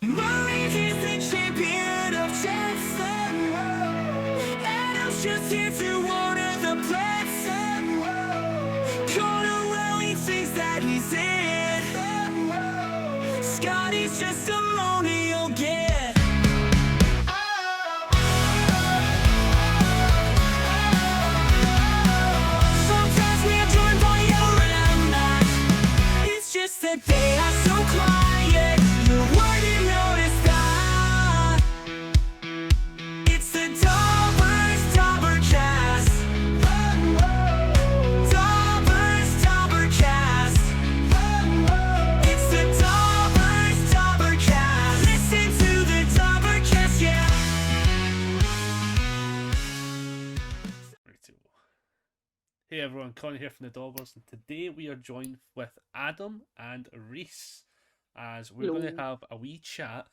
Marines is the champion of Jackson. Adam's just here to honor the blessing. Corner well, he thinks that he's in. Scotty's just a lonely he'll get. Sometimes we are joined by around night. It's just that they are so quiet. You wouldn't notice that. It's the DobberCast. DobberCast. It's the DobberCast. Listen to the DobberCast, yeah. Righto. Hey everyone, Connie here from the Dobbers, and today we are joined with Adam and Rhys, as we're going to have a wee chat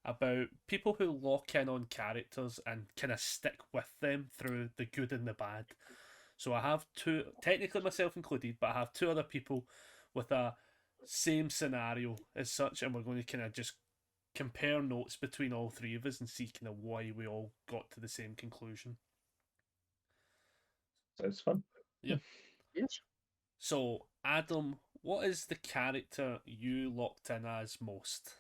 about people who lock in on characters and kind of stick with them through the good and the bad. So I have two, technically myself included, but I have two other people with a same scenario as such, and we're going to kind of just compare notes between all three of us and see kind of why we all got to the same conclusion. Sounds fun. Yep. Yes. So, Adam, what is the character you locked in as most?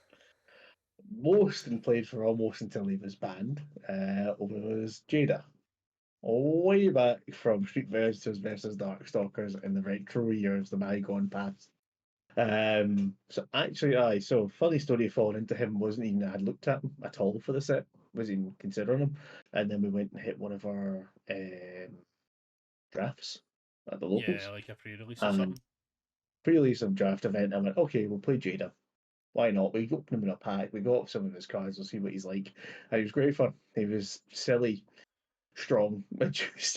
Most and played for almost until he was banned was Jada. Way back from Street versus Darkstalkers in the retro years, the bygone past. So actually, so funny story falling into him wasn't even I had looked at him at all for the set, wasn't even considering him, and then we went and hit one of our drafts at the locals. Yeah, like a pre-release or And something. pre-release of draft event. I went, okay, we'll play Jada. Why not? We opened him in a pack. We got some of his cards. We'll see what he's like. And he was great fun. He was silly, strong.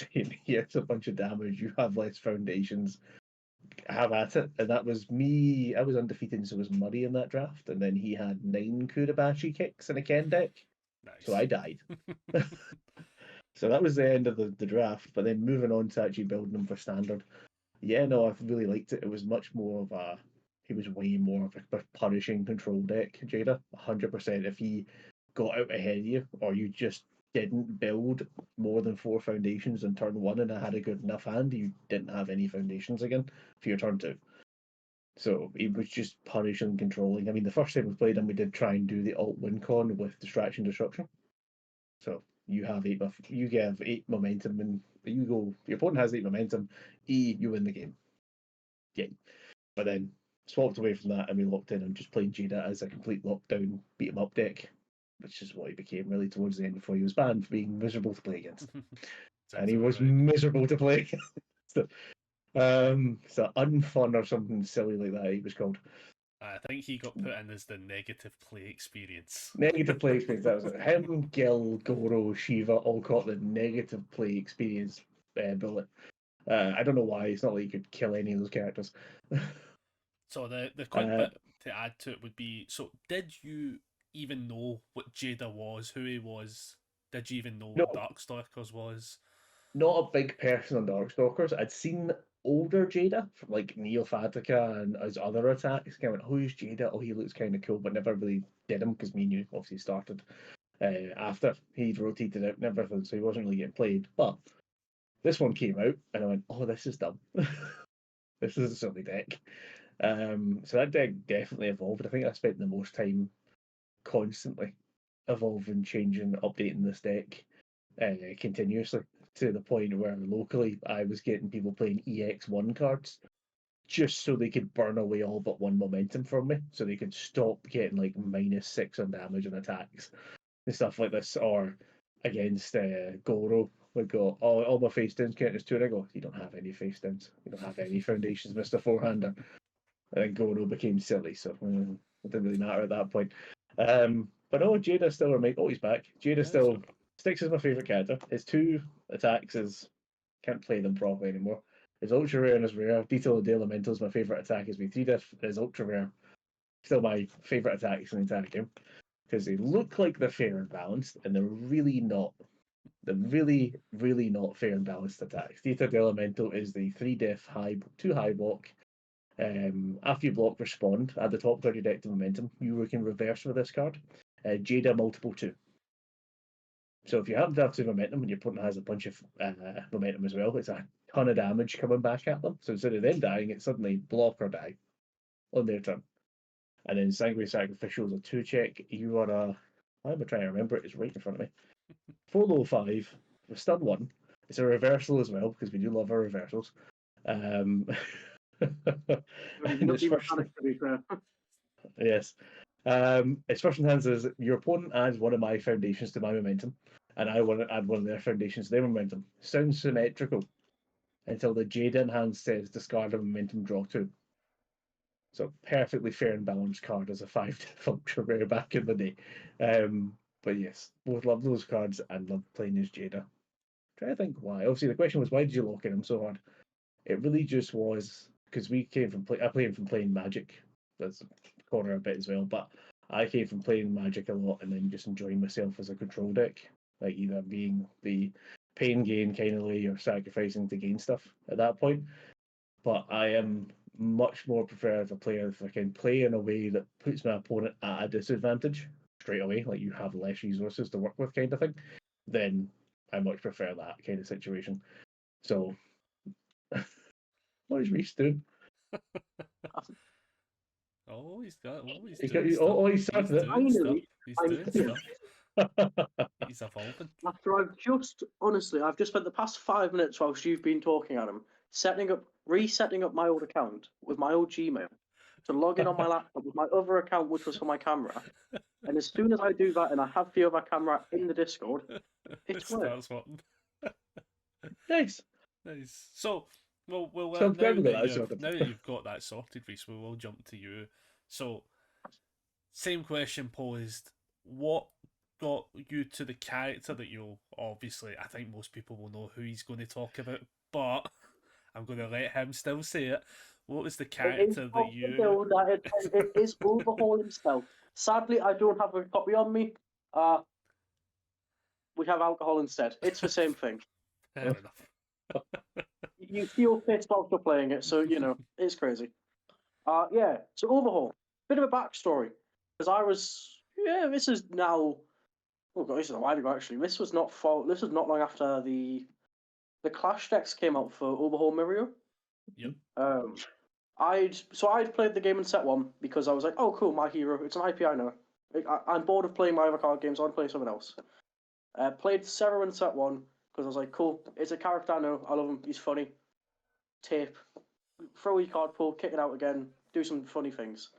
He hits a bunch of damage. You have less foundations. Have at it. And that was me. I was undefeated, so was Muddy in that draft. And then he had 9 Kudabashi kicks in a Ken deck. Nice. So I died. So that was the end of the draft. But then moving on to actually building him for standard. Yeah, no, I really liked it. It was much more of a. He was way more of a punishing control deck, Jada. 100%. If he got out ahead of you, or you just didn't build more than 4 foundations in turn 1 and I had a good enough hand, you didn't have any foundations again for your turn 2. So he was just punishing and controlling. I mean, the first time we played him, we did try and do the alt win con with distraction disruption. So you have 8, you give 8 momentum, and you go. Your opponent has 8 momentum. You win the game. Yeah, but then swapped away from that and we locked in and just played Jada as a complete lockdown beat 'em up deck, which is what he became really towards the end before he was banned for being miserable to play against. And he was miserable to play against. So unfun or something silly like that he was called. I think he got put in as the negative play experience. Negative play experience, that was it. Him, Gil, Goro, Shiva all caught the negative play experience bullet. I don't know why. It's not like you could kill any of those characters. So the quick bit to add to it would be, so did you even know what Jada was, who he was? Did you even know what Darkstalkers was? Not a big person on Darkstalkers. I'd seen older Jada from like Neo Fatica and his other attacks. I went, who's Jada? Oh, he looks kind of cool, but never really did him because me and you obviously started after he'd rotated out and everything, so he wasn't really getting played. But this one came out and I went, oh, this is dumb. This is a silly deck. So that deck definitely evolved. I think I spent the most time constantly evolving, changing, updating this deck continuously to the point where locally I was getting people playing EX1 cards just so they could burn away all but 1 momentum from me, so they could stop getting like -6 on damage and attacks and stuff like this. Or against Goro, we got all my face downs count as 2, and I go, you don't have any face downs, you don't have any foundations, Mr. Forehander. And then Goro became silly, so it didn't really matter at that point. But no, Jada still remains. Oh, he's back. Jada still sticks as my favourite character. His 2 attacks is can't play them properly anymore. His ultra rare and his rare. Detail of the Elemental is my favourite attack. His 3 diff is ultra rare. Still my favourite attacks in the entire game because they look like they're fair and balanced, and they're really not. They're really, really not fair and balanced attacks. Detail of the Elemental is the 3 diff high 2 high block. After you block respond, add the top card of your deck to momentum. You can reverse with this card. Jada multiple 2. So if you happen to have 2 momentum and your opponent has a bunch of momentum as well, it's a ton of damage coming back at them. So instead of them dying, it's suddenly block or die on their turn. And then Sanguinary Sacrificial is a 2 check. You are a. Why am I trying to remember it? It's right in front of me. 4/5 with stun 1. It's a reversal as well, because we do love our reversals. And its first, yes. Its first in hand says your opponent adds one of my foundations to my momentum, and I want to add one of their foundations to their momentum. Sounds symmetrical until the Jada in hand says discard a momentum, draw 2. So perfectly fair and balanced card as a 5 function rare back in the day. But yes, both love those cards and love playing as Jada. Try to think why. Obviously, the question was why did you lock in him so hard? It really just was because we came from I played from playing Magic. That's a corner a bit as well, but I came from playing Magic a lot and then just enjoying myself as a control deck, like either being the pain gain kind of way or sacrificing to gain stuff at that point. But I am much more prefer as a player if I can play in a way that puts my opponent at a disadvantage straight away, like you have less resources to work with kind of thing, then I much prefer that kind of situation. So what is Rhys doing? Oh, he's started it. Finally, he's doing stuff. He's evolving. After I've just spent the past 5 minutes whilst you've been talking, Adam, resetting up my old account with my old Gmail to log in on my laptop with my other account, which was for my camera. And as soon as I do that and I have the other camera in the Discord, it starts working. Nice. So, now So that you've got that sorted, Rhys, we will jump to you. So, same question posed. What got you to the character that you'll obviously, I think most people will know who he's going to talk about, but I'm going to let him still say it. What was the character that you... It is Overhaul himself. Sadly, I don't have a copy on me. We have alcohol instead. It's the same thing. Fair enough. You feel pissed whilst you're playing it, so, it's crazy. Yeah, so Overhaul. Bit of a backstory. Because this is now... Oh god, this is a while ago, actually. This was not long after the Clash decks came out for Overhaul Mirio. Yep. I'd played the game in set 1 because I was like, oh cool, my hero. It's an IP I know. I'm bored of playing my other card games. I want to play something else. Played Serra in set 1 because I was like, cool. It's a character I know. I love him. He's funny. Tape. Throw your card pool. Kick it out again. Do some funny things.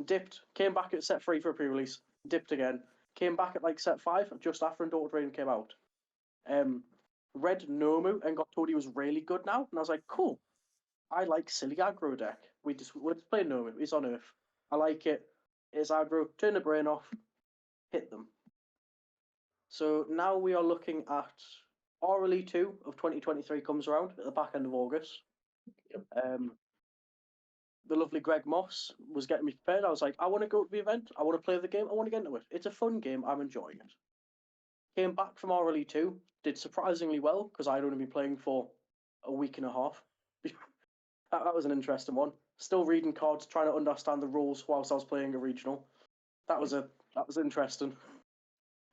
Dipped. Came back at set 3 for a pre-release. Dipped again. Came back at like set 5 just after Daughter Drain came out. Read Nomu and got told he was really good now, and I was like, cool. I like silly aggro deck. We're just playing Nomu. He's on Earth. I like it. It's aggro. Turn the brain off. Hit them. So now we are looking at RLE 2 of 2023 comes around at the back end of August. Yep. The lovely Greg Moss was getting me prepared. I was like, I want to go to the event. I want to play the game. I want to get into it. It's a fun game. I'm enjoying it. Came back from RLE 2. Did surprisingly well because I'd only been playing for a week and a half. That was an interesting one. Still reading cards, trying to understand the rules whilst I was playing a regional. That was interesting.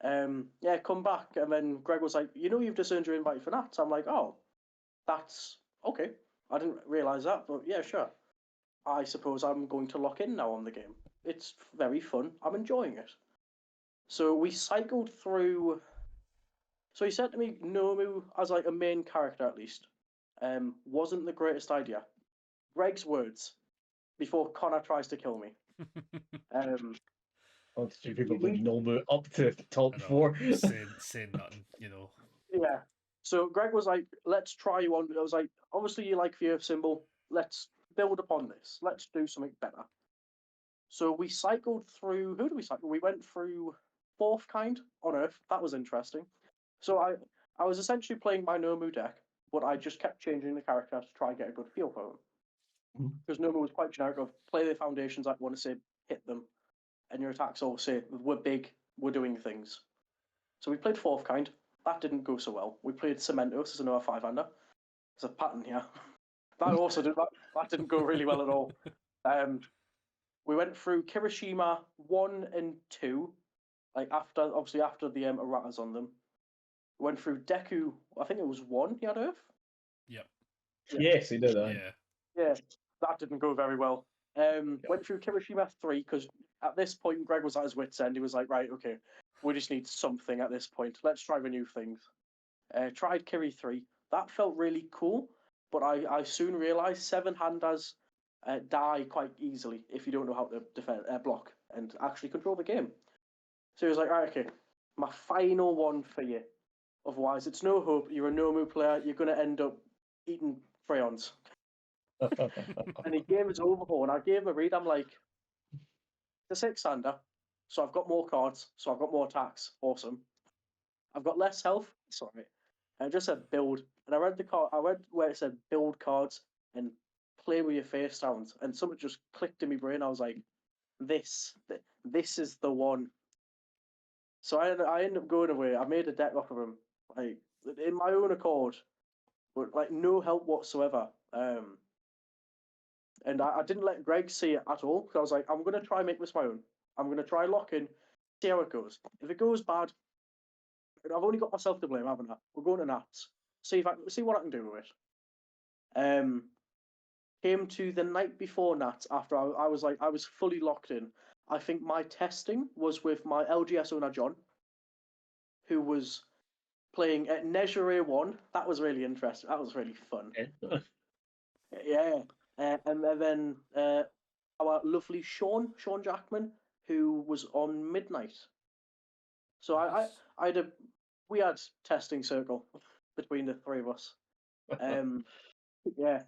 Come back, and then Greg was like, you've just earned your invite for that. So I'm like, oh, that's okay. I didn't realise that, but yeah, sure. I suppose I'm going to lock in now on the game. It's very fun. I'm enjoying it. So we cycled through... So he said to me, Nomu, as like a main character at least, wasn't the greatest idea. Greg's words, before Connor tries to kill me. Two people put Nomu up to top 4. saying nothing, Yeah. So Greg was like, let's try you on. I was like, obviously you like the Earth symbol. Let's build upon this. Let's do something better. So we cycled through... Who did we cycle? We went through Fourth Kind on Earth. That was interesting. So I was essentially playing my Nomu deck, but I just kept changing the character to try and get a good feel for them. Because Nomu was quite generic of play the foundations, I want to say hit them, and your attacks all say we're big, we're doing things. So we played Fourth Kind. That didn't go so well. We played Cementos as another 5-hander. There's a pattern here. That that didn't go really well at all. We went through Kirishima 1 and 2, like after the erratas on them. We went through Deku, I think it was 1 he had Earth. Yep. Yes, he did. Yeah. Yeah, that didn't go very well. Went through Kirishima 3 because at this point Greg was at his wit's end. He was like, right, okay, we just need something at this point. Let's try the new things. Tried Kiri 3. That felt really cool, but I soon realised 7-handers die quite easily if you don't know how to defend, block and actually control the game. So he was like, right, okay, my final one for you. Otherwise, it's no hope. You're a Nomu player. You're going to end up eating crayons. And he gave his overhaul, and I gave him a read. I'm like, it's a 6-hander, so I've got more cards, so I've got more attacks. Awesome. I've got less health. Sorry. And it just said build. And I read the card. I read where it said build cards and play with your face sounds. And something just clicked in my brain. I was like, this is the one. So I ended up going away. I made a deck off of him, like in my own accord, but like no help whatsoever. And I didn't let Greg see it at all because I was like, I'm going to try and make this my own. I'm going to try lock in, see how it goes. If it goes bad, I've only got myself to blame, haven't I? We're going to Nats. See what I can do with it. Came to the night before Nats after I was fully locked in. I think my testing was with my LGS owner John, who was playing at Nezhere 1. That was really interesting. That was really fun. Yeah. And then our lovely Sean Jackman, who was on Midnight. So we had testing circle between the three of us. Yeah.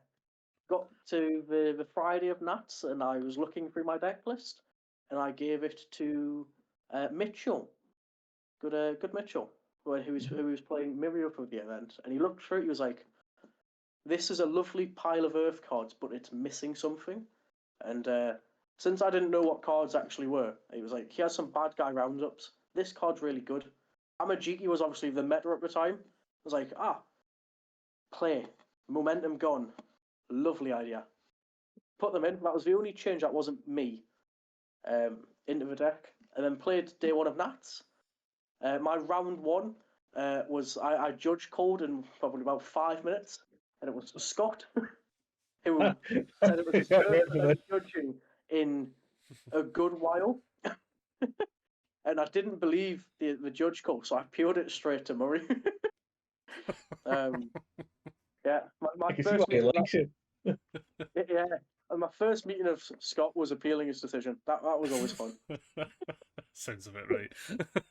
Got to the Friday of Nats, and I was looking through my deck list, and I gave it to Mitchell. Good Mitchell, who was playing Mirio for the event, and he looked through it. He was like, "This is a lovely pile of Earth cards, but it's missing something." And since I didn't know what cards actually were, he was like, "He has some bad guy roundups. This card's really good." Amajiki was obviously the meta at the time. I was like, play, momentum gone. Lovely idea. Put them in. That was the only change that wasn't me into the deck. And then played day 1 of Nats. My round 1 was I judge called in probably about 5 minutes, and it was Scott, who said it was his first time judging in a good while. And I didn't believe the judge call, so I peeled it straight to Murray. Yeah, my first meeting. Yeah, and my first meeting of Scott was appealing his decision. That was always fun. Sounds a bit right.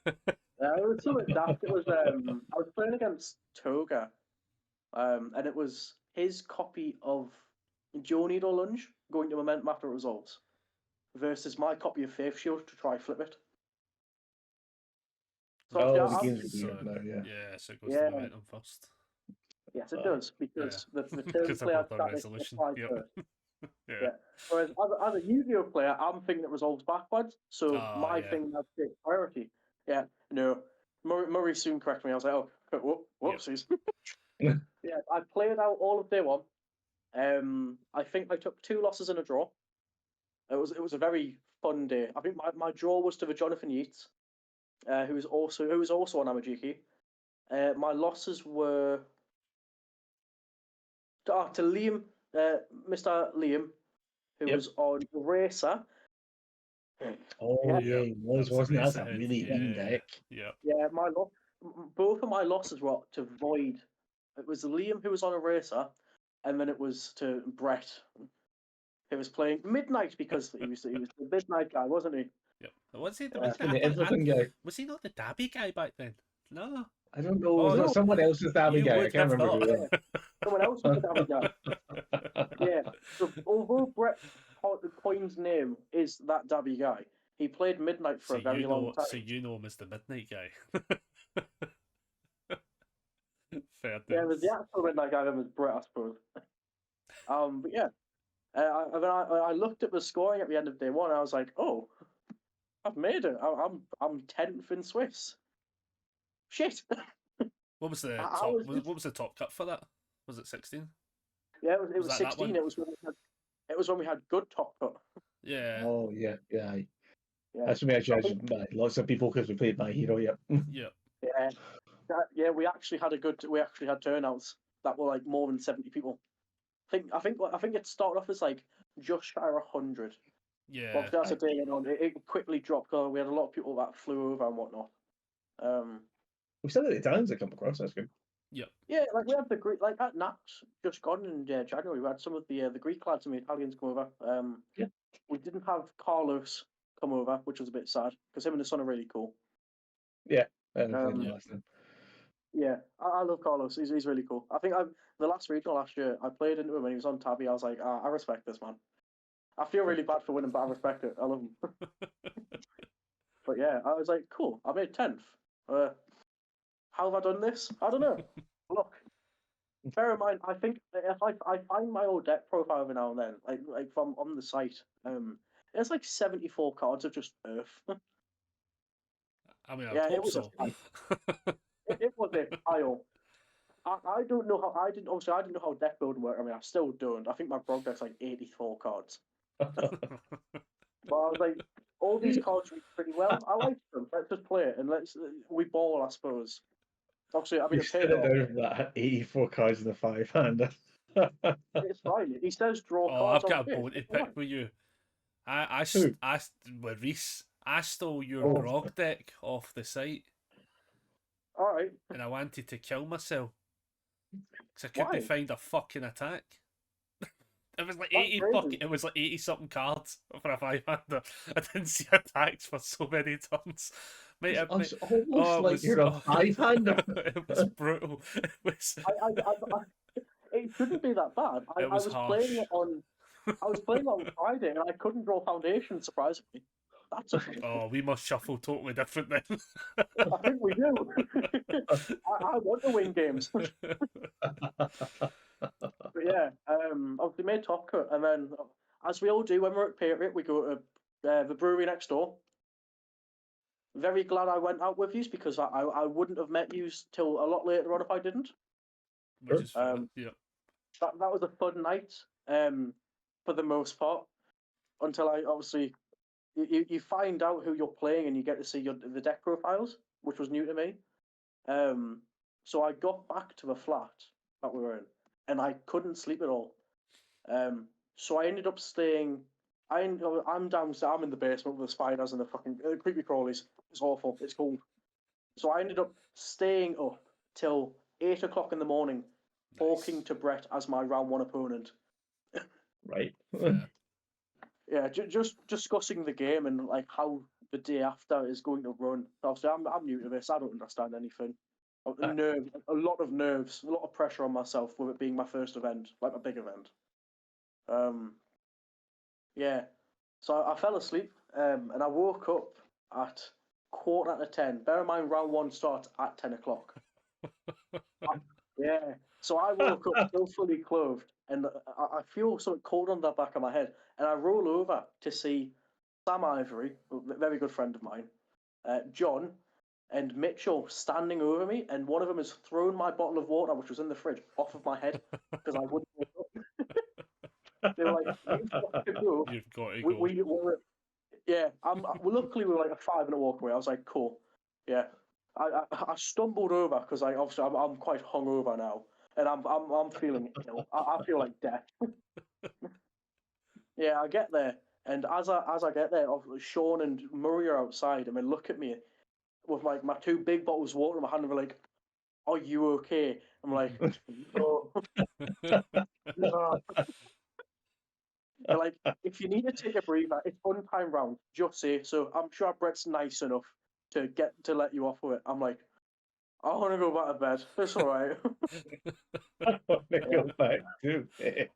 It was something daft. It was I was playing against Toga, and it was his copy of Joe Needle Lunge going to Momentum after it resolves versus my copy of Faith Shield to try flip it. So the game's so, now, yeah. Yeah, so it goes to Momentum first. Yes, it does, because the turn Because player of the resolution. applies Yep. first. Yeah. Whereas as a Yu-Gi-Oh player, I'm thinking it resolves backwards, so my yeah. thing has takes priority. Yeah, no. Murray soon corrected me. I was like, oh, whoopsies. Yep. Yeah, I played out all of day 1. I think I took 2 losses and a draw. It was a very fun day. I think my draw was to the Jonathan Yeats, who was also on Amajiki. My losses were to Liam, Mr. Liam, who was on Racer. Oh yeah, he wasn't that a Eraserhead. really mean deck? Yeah. Yeah, both of my losses were to Void. It was Liam who was on Eraser, and then it was to Brett, who was playing Midnight because he was the Midnight guy, wasn't he? Yep. Was he The everything guy. Was he not the Dabby guy back then? No. I don't know. Oh, Was no. it someone else's Dabby You guy? I would can't have remember who thought. it Someone else was the Dabby guy. Yeah. So although Brett Coin's name is that Dabby guy, he played Midnight for a very long time. So you know him as the Midnight guy. Fair Yeah, dues. the actual Midnight guy was Brett, I suppose. But yeah, I looked at the scoring at the end of day 1, and I was like, oh, I've made it. I'm 10th in Swiss. Shit. What was the I top? was What was the top cut for that? Was it 16? Yeah, it was Was that 16. one? It was when we had It was when we had good Top Cut. Yeah. Oh yeah. Yeah. That's when we actually I think- had lots of people because we played My Hero. Yep. Yep. Yeah. Yeah, we actually had turnouts that were like more than 70 people. I think it started off as like just shy of 100. Yeah. But that's a day went on. It quickly dropped because we had a lot of people that flew over and whatnot. We still had the Italians that come across. That's good. Yep. Yeah, like we had the Greek, like at Nats just gone in January. We had some of the Greek lads and the Italians come over. Yeah. We didn't have Carlos come over, which was a bit sad because him and his son are really cool. Yeah. I haven't played Um, the last time. Yeah, I love Carlos. He's really cool. I think the last regional last year I played into him and he was on Tabby. I was like, I respect this man. I feel really bad for winning, but I respect it. I love him. But yeah, I was like, cool. I made 10th. How have I done this? I don't know. Look, bear in mind, I think if I find my old deck profile every now and then, like from on the site, there's like 74 cards of just Earth. I mean, I Yeah, it hope was so. it was a pile. I don't know how I didn't know how deck building worked. I mean, I still don't. I think my Brog deck's like 84 cards. But I was like, all these cards read pretty well. I like them. Let's just play it and we ball, I suppose. Obviously, I mean, You it set paid it off. down for that 84 cards in the 5-hander. It's fine. He says draw Oh, cards. I've got a on face. bone to It's fine. pick with you. I Who? with Rhys, I stole your Oh. grog deck off the site, All right. and I wanted to kill myself because I couldn't Why? find a fucking attack. It was like That's 80 crazy. fucking. It was like 80 something cards for a 5-hander. I didn't see attacks for so many turns. Mate, It's it almost like you're a 5-hander. It was brutal. It was. It shouldn't be that bad. I It was was harsh. playing it on. I was playing on Friday and I couldn't draw foundation. Surprisingly, that's okay. Oh, we must shuffle totally different then. I think we do. I want to win games. But yeah, obviously made Top Cut, and then as we all do when we're at Patriot, we go to the brewery next door. Very glad I went out with you because I wouldn't have met you till a lot later on if I didn't. Which is fair. Yep. That was a fun night, for the most part. Until I obviously you find out who you're playing and you get to see the deck profiles, which was new to me. So I got back to the flat that we were in, and I couldn't sleep at all. So I ended up staying. I'm downstairs. I'm in the basement with the spiders and the fucking creepy crawlies. It's awful. It's cold. So I ended up staying up till 8 o'clock in the morning, talking to Brett as my round one opponent. Right. Fair. Yeah, just discussing the game and like how the day after is going to run. Obviously, I'm new to this. I don't understand anything. Nerves, a lot of nerves, a lot of pressure on myself with it being my first event, like a big event. Yeah. So I fell asleep, and I woke up at 10:15. Bear in mind, round one starts at 10 o'clock. Yeah. So I woke up still fully clothed, and I feel something cold on the back of my head, and I roll over to see Sam Ivory, a very good friend of mine, John, and Mitchell standing over me, and one of them has thrown my bottle of water, which was in the fridge, off of my head because I wouldn't wake up. They were like, "You've got to go." You've got to go. We were, yeah. Luckily we were like a 5-minute walk away. I was like, cool. Yeah. I stumbled over because obviously I'm quite hungover now, and I'm feeling ill. I feel like death. Yeah, I get there, and as I get there, Sean and Murray are outside, and they look at me with like my 2 big bottles of water in my hand, and they're like, "Are you okay?" I'm like, "No." No. They're like, "If you need to take a breather, it's one-time round. Just say so." I'm sure Brett's nice enough to let you off with it. I'm like, "I want to go back to bed. It's all right." I want to go back to bed.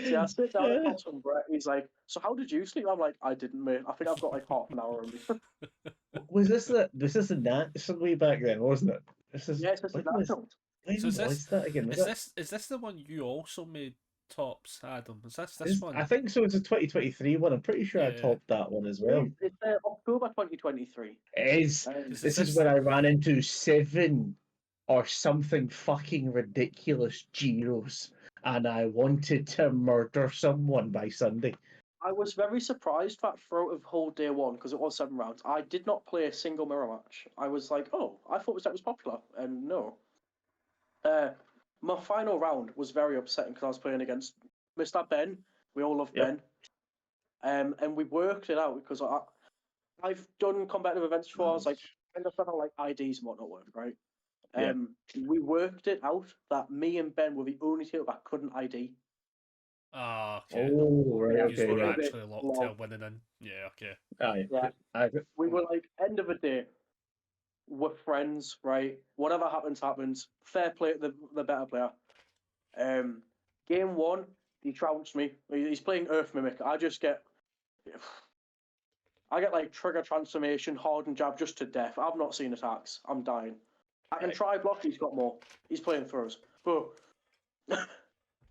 See, I sit down across from Brett. He's like, "So how did you sleep?" I'm like, "I didn't, mate. I think I've got like half an hour on me." Was this the Nats way back then, wasn't it? Yes, it's a national. When So is was this- that again? Is this the one you also made tops, Adam? Is this one? I think so. It's a 2023 one. I'm pretty sure I Yeah. topped that one as well. It's October 2023. It is. Is This this- is when I ran into 7 or something fucking ridiculous Giros. and I wanted to murder someone by Sunday. I was very surprised that throughout of whole day one, because it was 7 rounds, I did not play a single mirror match. I was like, oh, I thought this deck was popular, and no. My final round was very upsetting because I was playing against Mr. Ben. We all love Yep. Ben. And we worked it out because I've done competitive events before. I was like, I understand how like IDs and whatnot work, right? Yeah. We worked it out that me and Ben were the only two that couldn't ID. Ah, okay. Oh, right, Yeah, You okay, were yeah. actually locked to winning in. Yeah, okay. Aye. Yeah. Aye. We were like, end of the day, we're friends, right? Whatever happens, happens. Fair play to the better player. Game one, he trounced me. He's playing Earth Mimic. I get like trigger transformation, hardened jab just to death. I've not seen attacks. I'm dying. I can Right. try block. He's got more. He's playing throws. But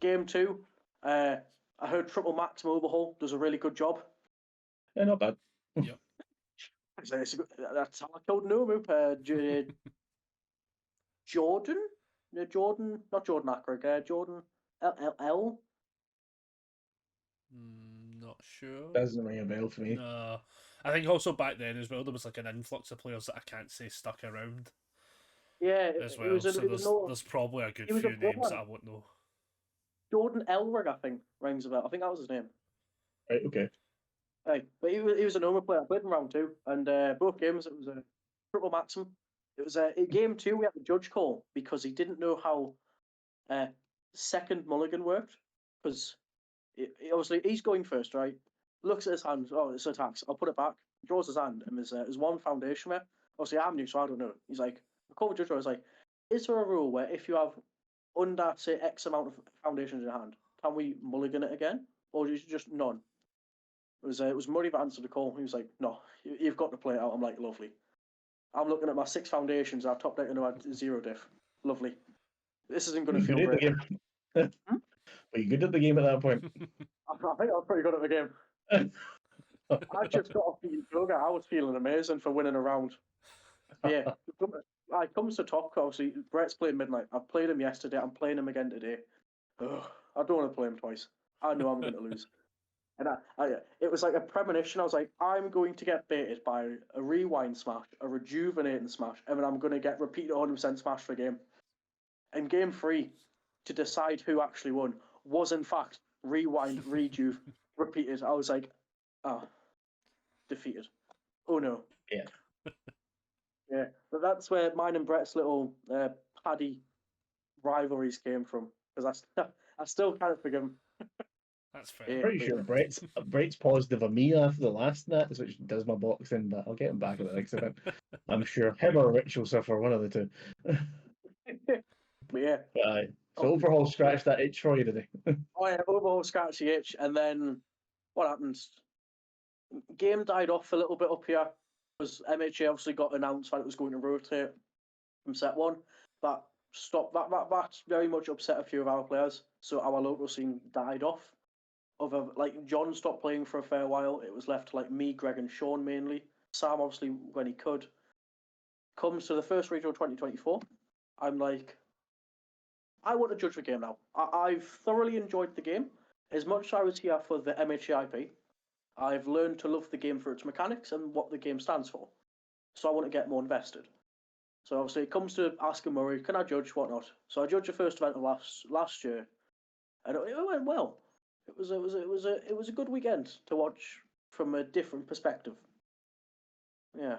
game two, I heard Triple Max Overhaul does a really good job. Yeah, not bad. That's how I killed Nomu. Jordan? Jordan, not Jordan Ackrick, Jordan L. Not sure. Doesn't ring a bell for me. No. I think also back then as well, there was like an influx of players that I can't say stuck around Yeah, as well. So there's probably a good he was few a names bloodline. that I won't know. Jordan Elrig, I think, rings a bell. I think that was his name. Right, okay. Hey, but he was a normal player. I played in round two, and both games it was a triple maximum. It was in game two we had the judge call because he didn't know how second mulligan worked. Because obviously he's going first, right? Looks at his hand. Oh, it's attacks. I'll put it back. Draws his hand, and there's one foundation there. Obviously I'm new, so I don't know. He's like, I call the judge. I was like, is there a rule where if you have under say X amount of foundations in your hand, can we mulligan it again, or is it just none? It was Murray that answered the call. He was like, "No, you've got to play it out." I'm like, "Lovely." I'm looking at my 6 foundations. I've top deck and I had 0 diff. Lovely. This isn't going to feel Good at great. the game. Were you good at the game at that point? I think I was pretty good at the game. I just got off the yoga. I was feeling amazing for winning a round. Yeah, it comes to top. Obviously, Brett's playing midnight. I've played him yesterday. I'm playing him again today. Ugh, I don't want to play him twice. I know I'm going to lose. And it was like a premonition. I was like, I'm going to get baited by a rewind smash, a rejuvenating smash, and then I'm going to get repeated 100% smash for a game. And game 3, to decide who actually won, was in fact rewind, rejuve, repeated. I was like, defeated. Oh no. Yeah. Yeah, but that's where mine and Brett's little paddy rivalries came from. Because I still can't forgive him. That's fair. Yeah. Pretty sure Brett's positive on me after the last nat, which does my boxing, but I'll get him back at the next event. I'm sure him or Rich will suffer, one of the two. Yeah. Aye. So overhaul scratched that itch for you today. Oh yeah, overhaul scratch the itch, and then what happens? Game died off a little bit up here because MHA obviously got announced that it was going to rotate from set 1. That stopped. That very much upset a few of our players. So our local scene died off. Like John stopped playing for a fair while. It was left to like me, Greg, and Sean mainly. Sam obviously when he could. Comes to the first regional 2024. I'm like, I want to judge the game now. I've thoroughly enjoyed the game. As much as I was here for the MHA IP, I've learned to love the game for its mechanics and what the game stands for. So I want to get more invested. So obviously it comes to asking Murray, can I judge, whatnot? So I judged the first event of last year, and it went well. It was a good weekend to watch from a different perspective. Yeah.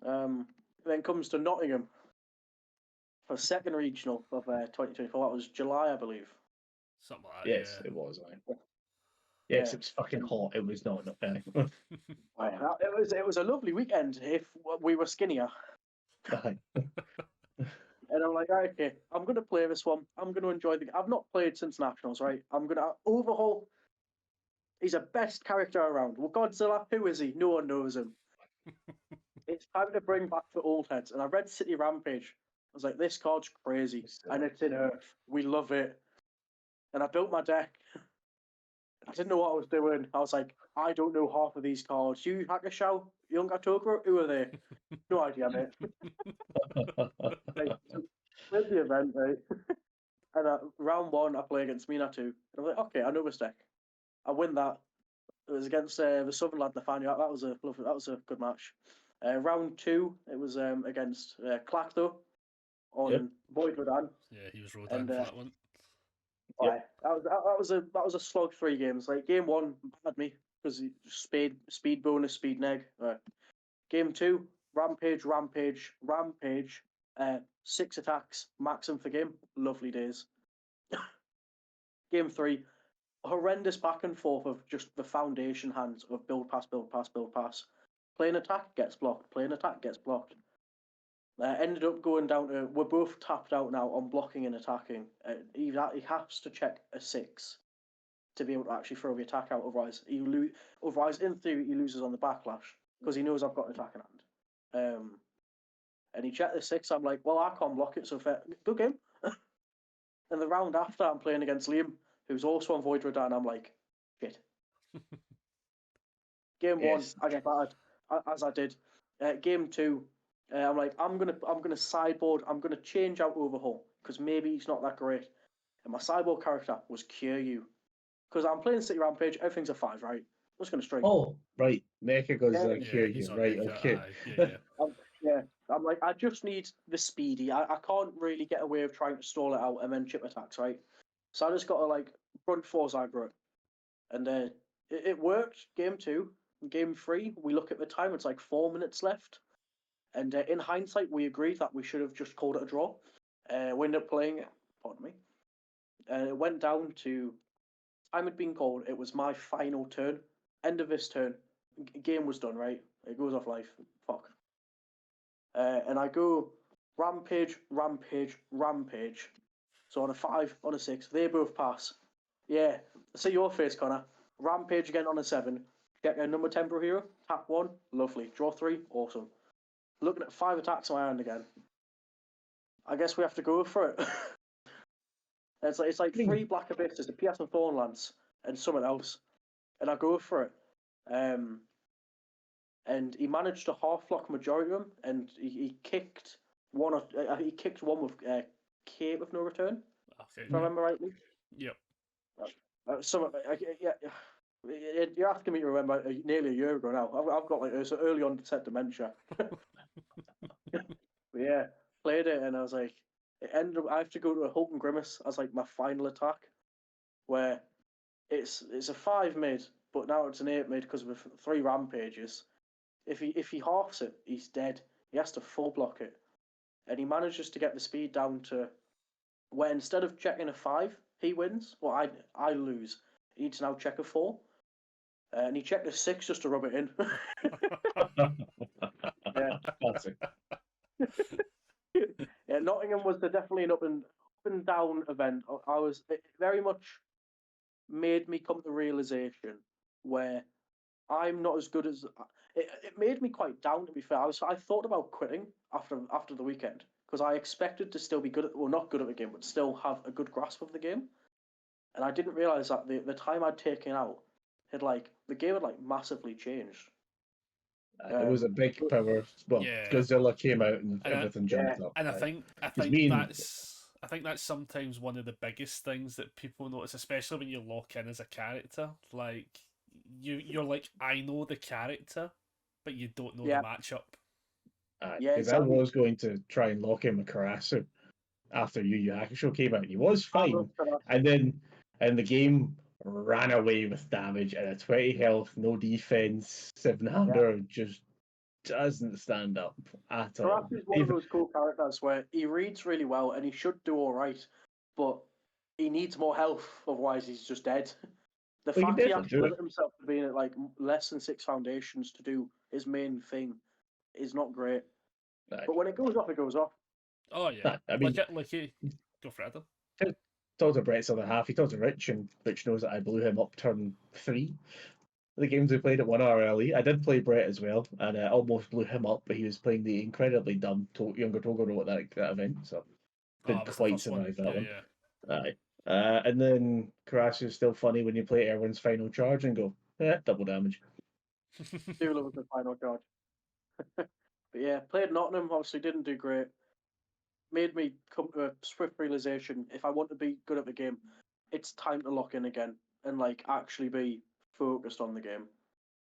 Then comes to Nottingham for second regional of 2024. That was July, I believe. Something like that. Yes, Yeah. it was. Yes, it was fucking hot. It was not. It was a lovely weekend if we were skinnier. Aye. And I'm like, okay, I'm going to play this one. I'm going to enjoy the. I've not played since Nationals, right? I'm going to overhaul. He's a best character around. Well, Godzilla, who is he? No one knows him. It's time to bring back the old heads. And I read City Rampage. I was like, this card's crazy. And it's in Earth. We love it. And I built my deck. I didn't know what I was doing. I was like, I don't know half of these cards. You Hakusho, Younga Tokuro, who are they? No idea, mate. Right, so with the event, right? And round 1, I play against Minato. And I'm like, okay, I know this deck. I win that. It was against the Southern lad, Nathaniel. That was a good match. Round 2, it was against Clacto on Void Rodan. Yeah, he was Rodan for that one. That was a slog 3 games. Like game 1 bad me because speed bonus, speed neg. Game 2, rampage, 6 attacks, maximum for game. Lovely days. Game 3, horrendous back and forth of just the foundation hands of build pass, build pass, build pass. Play an attack, gets blocked. Play an attack, gets blocked. Ended up going down to, we're both tapped out now on blocking and attacking. He has to check a 6 to be able to actually throw the attack out. Otherwise, in theory, he loses on the backlash because he knows I've got an attack in hand. And he checked the 6. I'm like, well, I can't block it, so fair. Good game. And the round after, I'm playing against Liam, who's also on Void Rodan. I'm like, shit. Game 1, I get battered, as I did. Game 2, I'm like, I'm gonna sideboard. I'm gonna change out Overhaul because maybe he's not that great. And my sideboard character was Kyoryu because I'm playing City Rampage. Everything's a 5, right? I'm just gonna straight. Oh, right. Mecha goes here. he's on Right, Mecha, okay. Yeah. I'm like, I just need the speedy. I can't really get away with trying to stall it out and then chip attacks, right? So I just got to like front 4 aggro it. And it worked. Game 2. Game 3, we look at the time. It's like 4 minutes left. And in hindsight, we agreed that we should have just called it a draw. We ended up playing it. Pardon me. It went down to time had been called. It was my final turn. End of this turn. Game was done, right? It goes off life. Fuck. And I go rampage. So on a 5, on a 6, they both pass. Yeah. I see your face, Connor. Rampage again on a 7. Get a number 10 pro hero. Tap 1. Lovely. Draw 3. Awesome. Looking at 5 attacks on my hand again. I guess we have to go for it. It's like 3 Black Abysses, a PS and Thornlance, and something else. And I go for it. And he managed to half block majority of them, and he kicked one with Cape of No Return. Okay. If I remember rightly. Yep. You're asking me to remember nearly a year ago now. I've got like so early onset dementia. But yeah, played it and I was like, it ended up. I have to go to a Hulk and Grimace as like my final attack, where it's a 5 mid, but now it's an 8 mid because of 3 rampages. If he halves it, he's dead. He has to full block it, and he manages to get the speed down to where instead of checking a 5, he wins. Well, I lose. He needs to now check a 4. And he checked a 6 just to rub it in. Yeah. Classic. Yeah, Nottingham was definitely an up and down event. It very much made me come to the realization where I'm not as good as it made me quite down, to be fair. I thought about quitting after the weekend because I expected to still be not good at the game, but still have a good grasp of the game. And I didn't realize that the time I'd taken out the game had massively changed. It was a big power. Well, Yeah. Godzilla came out and everything jumped up. And I right? think that's sometimes one of the biggest things that people notice, especially when you lock in as a character. Like you're like, I know the character, but you don't know the matchup. Because I was going to try and lock in with Karasu after Yu Yu Hakusho came out. He was fine, and then the game ran away with damage and a 20 health, no defense, 7-hander just doesn't stand up at all. Perhaps he's one of those cool characters where he reads really well and he should do all right, but he needs more health, otherwise he's just dead. The fact he actually limits himself to being at less than 6 foundations to do his main thing is not great. But when it goes off, it goes off. Oh yeah, I mean, go for it, Adam. Talk to Brett's other half. He talked to Rich, and Rich knows that I blew him up turn 3. The games we played at 1 hour early. I did play Brett as well, and I almost blew him up, but he was playing the incredibly dumb younger Toguro at that event, so didn't quite survive that one. Yeah. Aye. And then Karasu is still funny when you play everyone's final charge and go, double damage. Do love the final charge. But yeah, played Nottingham, obviously didn't do great. made me come to a swift realization: if I want to be good at the game, it's time to lock in again and like actually be focused on the game.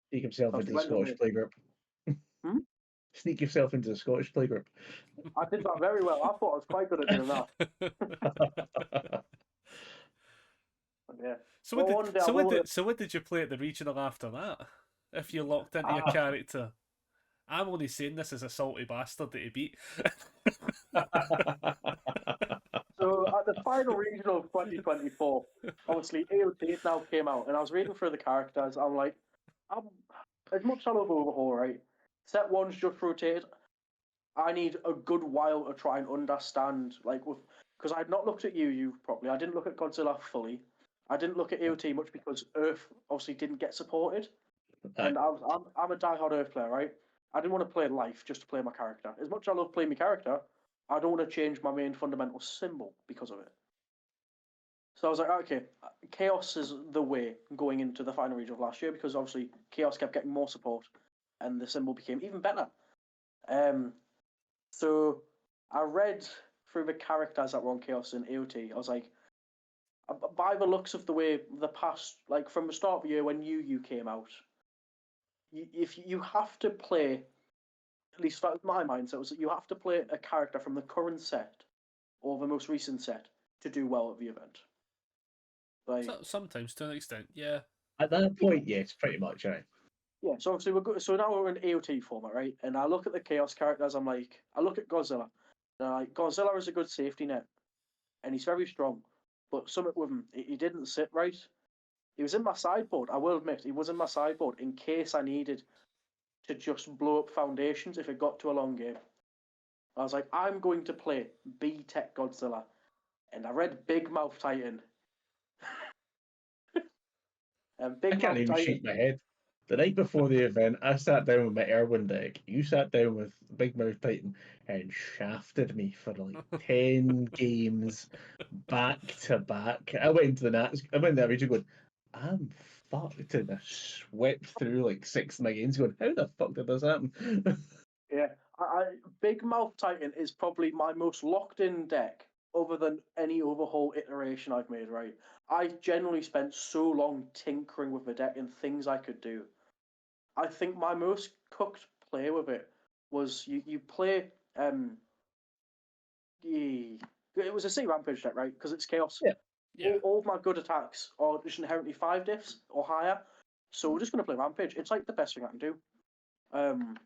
Sneak himself So into the went away. Scottish playgroup. Hmm? Sneak yourself into the Scottish playgroup. I did that very well. I thought I was quite good at doing that. Yeah. So Well, what one did day I will. so what did you play at the regional after that? If you locked into your Ah. character, I'm only saying this as a salty bastard that he beat. So at the final regional of 2024, obviously AOT now came out, and I was reading through the characters. I'm like, as much as I love Overhaul, right? Set one's just rotated. I need a good while to try and understand, like, with because I had not looked at you properly. I didn't look at Godzilla fully. I didn't look at AOT much because Earth obviously didn't get supported, and I'm a diehard Earth player, right? I didn't want to play life just to play my character. As much as I love playing my character, I don't want to change my main fundamental symbol because of it. So I was like, okay, Chaos is the way going into the final region of last year because obviously Chaos kept getting more support and the symbol became even better. So I read through the characters that were on Chaos in AOT. I was like, by the looks of the way the past, like from the start of the year when you came out, if you have to play, at least that was my mindset, was that you have to play a character from the current set or the most recent set to do well at the event. Like, Sometimes to an extent, yeah. At that point, yes, pretty much, right. yeah, so obviously so now we're in AOT format, right? And I look at the Chaos characters, I'm like, I look at Godzilla, and I'm like, Godzilla is a good safety net, and he's very strong, but something with him, he didn't sit right. He was in my sideboard, I will admit, he was in my sideboard in case I needed to just blow up foundations if it got to a long game. I was like, I'm going to play B-Tech Godzilla, and I read Big Mouth Titan. And I Big can't Mouth even Titan, shake my head. The night before the event, I sat down with my Erwin deck. You sat down with Big Mouth Titan and shafted me for like 10 games back to back. I went into the Nats, I went there region going, I'm fucked. And I swept through like 6 of my games going, how the fuck did this happen? yeah, Big Mouth Titan is probably my most locked in deck other than any overhaul iteration I've made, right? I generally spent so long tinkering with the deck and things I could do. I think my most cooked play with it was you play it was a C Rampage deck, right? Because it's chaos. Yeah. Yeah. All of my good attacks are just inherently 5 diffs or higher. So we're just gonna play Rampage. It's like the best thing I can do. And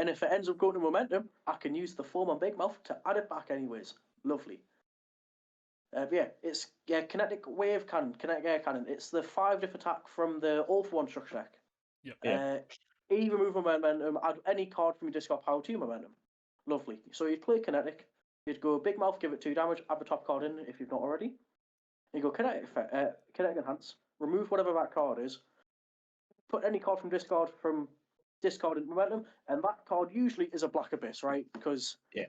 if it ends up going to momentum, I can use the form on Big Mouth to add it back anyways. Lovely. Yeah, it's kinetic wave cannon, kinetic air cannon. It's the 5 diff attack from the All for One structure deck. Yep. Yeah. Even move momentum, add any card from your discard power to momentum. Lovely. So you'd play kinetic, you'd go Big Mouth, give it 2 damage, add the top card in if you've not already. You go kinetic enhance, remove whatever that card is, put any card from discard into momentum, and that card usually is a Black Abyss, right? Because Yeah.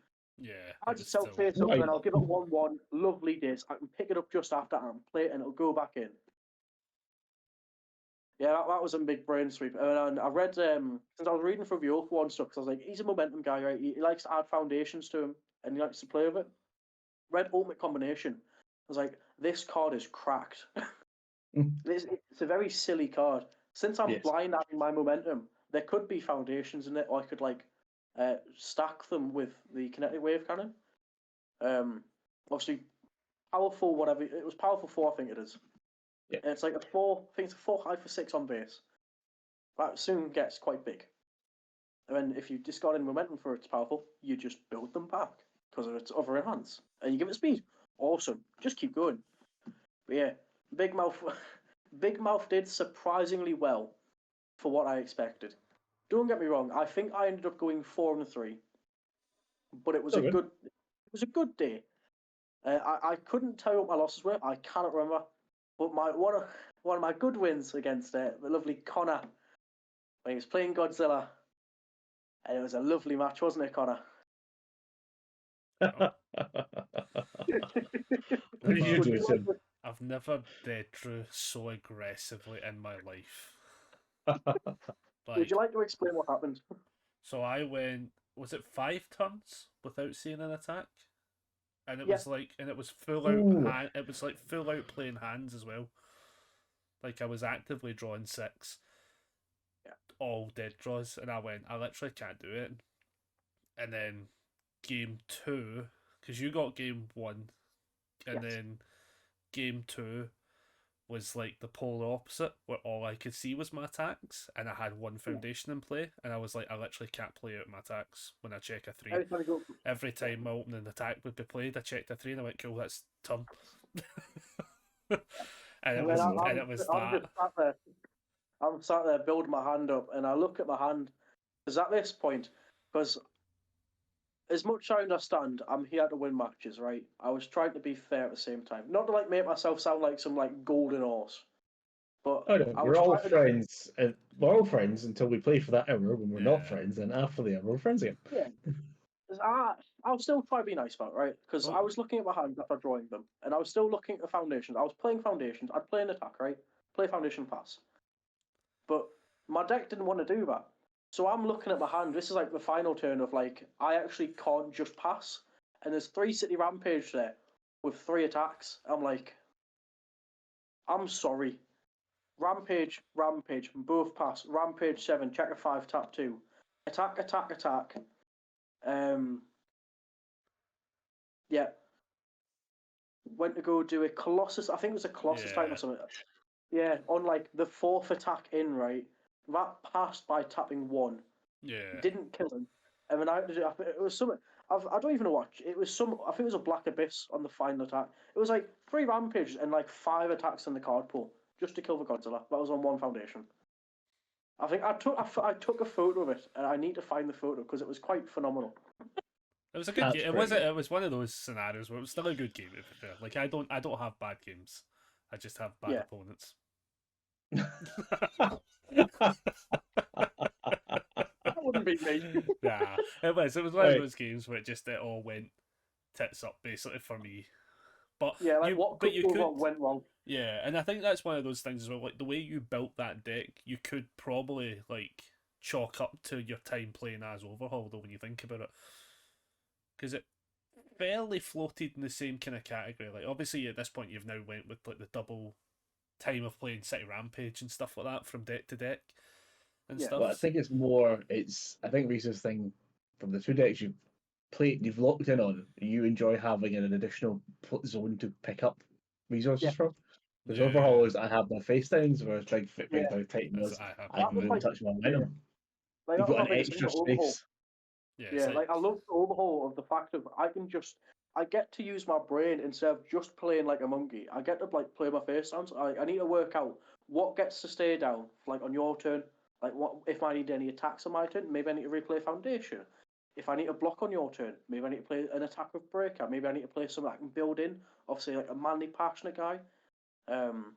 adds itself face up, and then I'll give it 1/1. Lovely days. I can pick it up just after and play it, and it'll go back in. Yeah, that was a big brain sweep. And I read since I was reading through the Oath One stuff, because I was like, he's a momentum guy, right? He likes to add foundations to him, and he likes to play with it. Read Ultimate Combination. I was like, this card is cracked. It's a very silly card. Since I'm blind adding my momentum, there could be foundations in it, or I could like stack them with the kinetic wave cannon. Obviously, powerful, whatever. It was powerful 4, I think it is. Yeah. And it's like a 4, I think it's a 4 high for 6 on base. That soon gets quite big. And then if you discard any momentum for its powerful, you just build them back because of its other enhance. And you give it speed. Awesome. Just keep going. But yeah, Big Mouth Big Mouth did surprisingly well for what I expected. Don't get me wrong, I think I ended up going 4-3. But it was a good day. I couldn't tell you what my losses were. I cannot remember. But one of my good wins against the lovely Connor when he was playing Godzilla, and it was a lovely match, wasn't it, Connor? What did you do, Tim? I've never drew so aggressively in my life. Would you like to explain what happened? So I went, was it 5 turns without seeing an attack? and it Yeah. was like, and it was full out Ooh. it was like full out playing hands as well. Like I was actively drawing 6, Yeah. all dead draws, and I literally can't do it. And then game 2, because you got game 1, and Yes. then game 2 was like the polar opposite, where all I could see was my attacks, and I had 1 foundation in play, and I was like, I literally can't play out my attacks when I check a 3. Every time I go, Every time my opening attack would be played, I checked a 3, and I went, cool, that's turn. and it then was I'm- and it was I'm that. just sat there. I'm sat there building my hand up, and I look at my hand. Because at this point, because as much as I understand, I'm here to win matches, right? I was trying to be fair at the same time, not to like make myself sound like some like golden horse, but Oh no, I we're was all trying to. friends, and we're all friends until we play for that hour when we're not Yeah. friends, and after the hour we're friends again. Yeah. 'Cause I'll still try to be nice about it, right? Because I Oh. was looking at my hand after drawing them, and I was still looking at the foundations. I was playing foundations. I'd play an attack, right? Play foundation pass. But my deck didn't want to do that. So I'm looking at my hand. This is like the final turn of like, I actually can't just pass. And there's 3 City Rampage there with 3 attacks. I'm like, I'm sorry. Rampage, Rampage, both pass. Rampage 7, checker 5, tap 2. Attack, attack, attack. Yeah. Went to go do a Colossus. I think it was a Colossus type Yeah. or something. Yeah, on like the 4th attack in, right? That passed by tapping 1. Yeah. Didn't kill him. And then it was something. I don't even know what. It was some. I think it was a Black Abyss on the final attack. It was like 3 rampages and like 5 attacks in the card pool just to kill the Godzilla. That was on 1 foundation. I think I took a photo of it, and I need to find the photo because it was quite phenomenal. It was a good That's game. It pretty was good. it was one of those scenarios where it was still a good game. To be fair. Like I don't have bad games. I just have bad Yeah. opponents. That wouldn't be me. Nah, it was one of Right. those games where it all went tits up basically for me. But Yeah, like but you could, went wrong. yeah, and I think that's one of those things as well. Like the way you built that deck, you could probably like chalk up to your time playing as Overhaul, though, when you think about it, because it fairly floated in the same kind of category. Like obviously at this point you've now went with like the double time of playing City Rampage and stuff like that from deck to deck and Yeah. stuff. Well, I think it's more. I think Rhys's thing from the 2 decks you've locked in on. You enjoy having an additional zone to pick up resources Yeah. from. Because Yeah. overall, is I have my face downs, whereas Big Yeah. Titan That's was what I have. I can move and touch my item. Like, You've that was got my an biggest thing extra about Overhaul. space. Yeah, Yeah, like I love the Overhaul of the fact of I get to use my brain instead of just playing like a monkey. I get to like play my face down. So I need to work out what gets to stay down, like on your turn. Like what if I need any attacks on my turn? Maybe I need to replay Foundation. If I need to block on your turn, maybe I need to play an attack with Breaker. Maybe I need to play something I can build in. Obviously, like a manly, passionate guy, or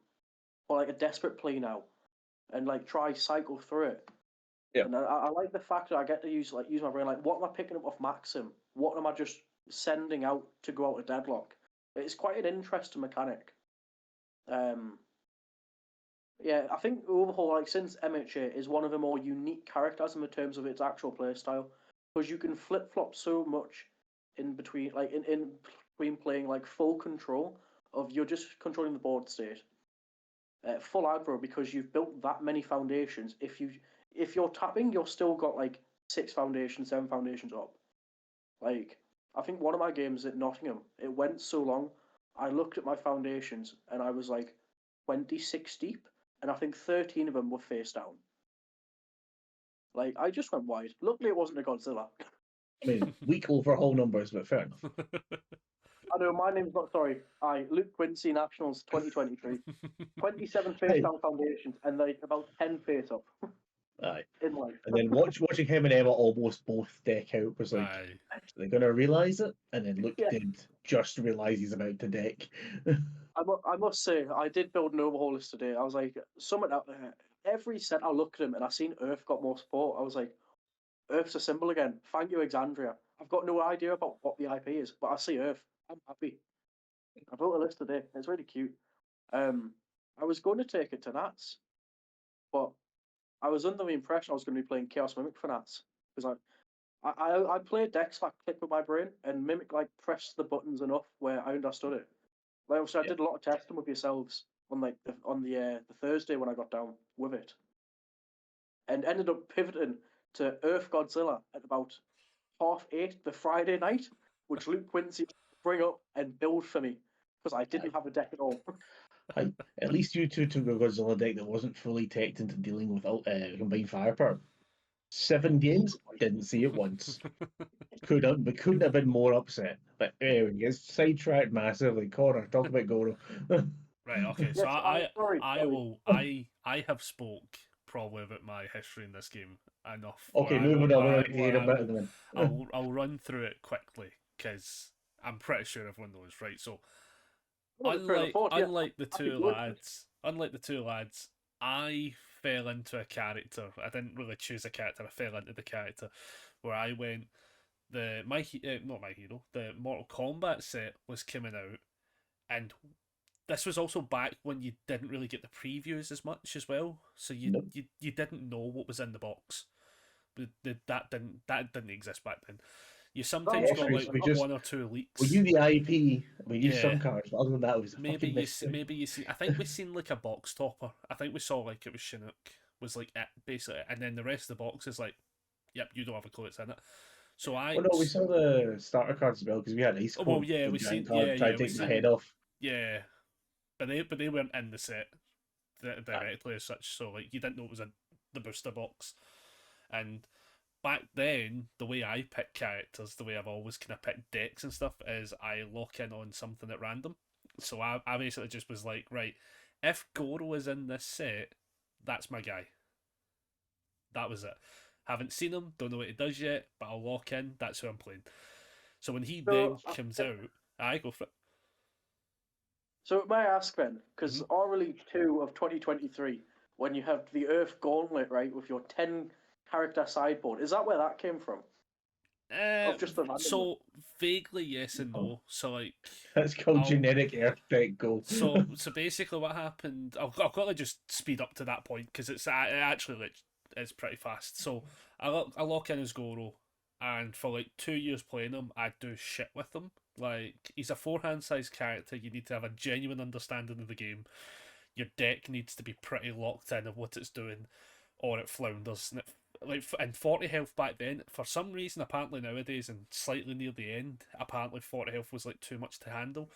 like a desperate play now, and like try cycle through it. Yeah. And I like the fact that I get to use my brain. Like, what am I picking up off Maxim? What am I just sending out to go out of deadlock? It's quite an interesting mechanic. Yeah, I think Overhaul, like since MHA, is one of the more unique characters in terms of its actual playstyle, because you can flip flop so much in between, like in between playing like full control of you're just controlling the board state, full aggro because you've built that many foundations. If you're tapping, you're still got like 6 foundations, 7 foundations up. Like I think one of my games at Nottingham, it went so long. I looked at my foundations and I was like 26 deep, and I think 13 of them were face down. Like I just went wide. Luckily, it wasn't a Godzilla. I mean, weak overhaul numbers, but fair enough. I know my name's not sorry. Luke Quincy Nationals 2023. 27 face Hey. down foundations and like about 10 face up Aye. in life. And then watching him and Emma almost both deck out was like, Aye. are they going to realise it? And then Luke Yeah. did just realise he's about to deck. I must say, I did build an overhaul list today. I was like, every set I looked at him and I seen Earth got more support. I was like, Earth's a symbol again. Thank you, Exandria. I've got no idea about what the IP is, but I see Earth. I'm happy. I built a list today. It's really cute. I was going to take it to Nats, but I was under the impression I was going to be playing Chaos Mimic for Nats because I played decks like click with my brain and mimic like press the buttons enough where I understood it. Like obviously I did a lot of testing with yourselves on like the Thursday when I got down with it, and ended up pivoting to Earth Godzilla at about 8:30 the Friday night, which Luke Quincy bring up and build for me because I didn't have a deck at all. At least you two took a Godzilla deck that wasn't fully teched into dealing with combined firepower. 7 games, didn't see it once. We couldn't have been more upset. But anyway, it's sidetracked massively. Connor, talk about Goro. Right. Okay. So Yes, sorry. I have spoke probably about my history in this game enough. Okay, moving on. We're getting a bit of them. I'll run through it quickly because I'm pretty sure everyone knows. Right. So Unlike unlike the two lads, I fell into a character. I didn't really choose a character. I fell into the character where I went. The Mortal Kombat set was coming out, and this was also back when you didn't really get the previews as much as well. So you didn't know what was in the box. That didn't exist back then. You sometimes got like one or two leaks. We knew the IP. We knew some cards, but other than that, it was maybe you see. I think we seen like a box topper. I think we saw like it was Chinook was like it basically, and then the rest of the box is like, yep, you don't have a clue it's in it. So we saw the starter cards as well because we had Ice Cold. Well, yeah, we seen. Yeah, try to take the head off. Yeah, but they weren't in the set directly as such. So like you didn't know it was in the booster box, and back then, the way I pick characters, the way I've always kind of picked decks and stuff, is I lock in on something at random. So I basically just was like, right, if Goro is in this set, that's my guy. That was it. Haven't seen him, don't know what he does yet, but I'll lock in, that's who I'm playing. So when he then comes out, I go for it. So may I ask then, because RLE 2 of 2023, when you have the Earth Gauntlet, right, with your 10 character sideboard. Is that where that came from? So vaguely yes and no. So like that's called generic Earth deck goal. So basically what happened? I'll quickly just speed up to that point because it actually it's pretty fast. So I lock in as Goro, and for like 2 years playing him, I do shit with him. Like he's a forehand sized character. You need to have a genuine understanding of the game. Your deck needs to be pretty locked in of what it's doing, or it flounders. And 40 health back then, for some reason, apparently nowadays, and slightly near the end, apparently 40 health was like too much to handle.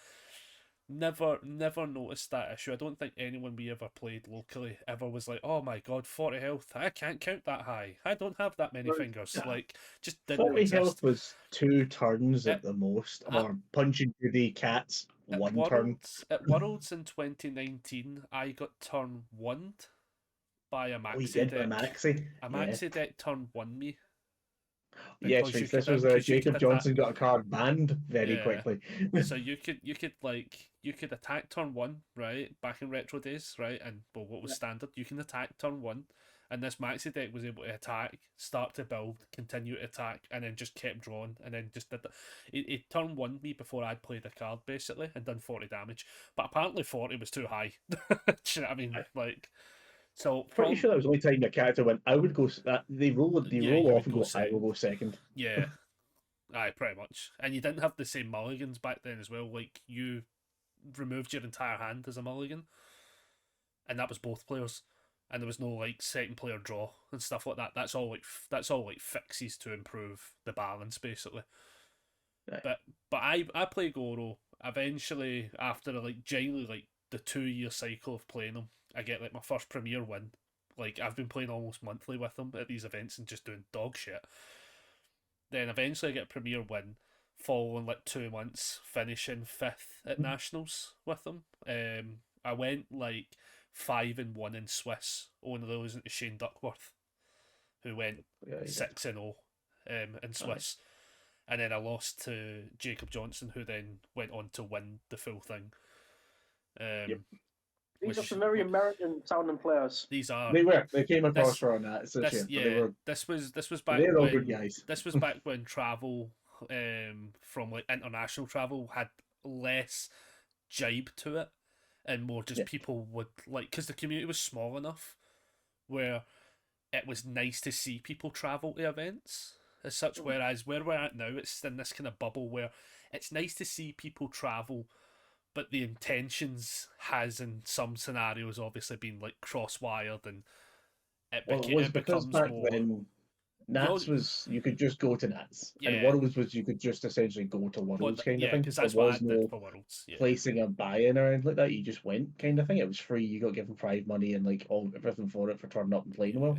Never noticed that issue. I don't think anyone we ever played locally ever was like, oh my god, 40 health, I can't count that high. I don't have that many fingers. Like, just didn't 40 exist. Health was 2 turns at the most, or punching through the cats 1 turn. At Worlds in 2019, I got turn 1 by a maxi deck. A maxi deck turn 1 me. Yes, this was Jacob Johnson got a card banned very quickly. So you could attack turn 1, right? Back in retro days, right? And what was standard? You can attack turn 1, and this maxi deck was able to attack, start to build, continue to attack, and then just kept drawing, and then just did that. It turned 1 me before I'd played a card basically, and done 40 damage. But apparently 40 was too high. Do you know what I mean? Like. So pretty sure that was the only time the character went. I would go. They roll off and go. I will go second. Yeah, aye, pretty much. And you didn't have the same mulligans back then as well. Like you removed your entire hand as a mulligan, and that was both players. And there was no like second player draw and stuff like that. That's all like fixes to improve the balance basically. Right. But I play Goro. Eventually, after genuinely like the 2-year cycle of playing him, I get like my first Premier win. Like I've been playing almost monthly with them at these events and just doing dog shit. Then eventually I get a Premier win, following like 2 months, finishing 5th at Nationals with them. I went like 5-1 in Swiss, only losing to Shane Duckworth, who went 6-0 in Swiss. And then I lost to Jacob Johnson, who then went on to win the full thing. These are some very American sounding players. These are. They came across on that. This was back when all good guys. This was back when travel, from like international travel, had less jibe to it, and more just people would like, because the community was small enough where it was nice to see people travel to events. as such. Whereas where we're at now, it's in this kind of bubble where it's nice to see people travel, but the intentions has in some scenarios obviously been like cross-wired, and Well, it was it because becomes back more. then Nats was you could just go to Nats, and Yeah. Worlds was you could just essentially go to Worlds kind of Yeah, thing. because There that's what I was did no for Worlds. Yeah. placing a buy-in or anything like that. You just went kind of thing. It was free. You got given prize money and like all everything for it for turning up and playing well.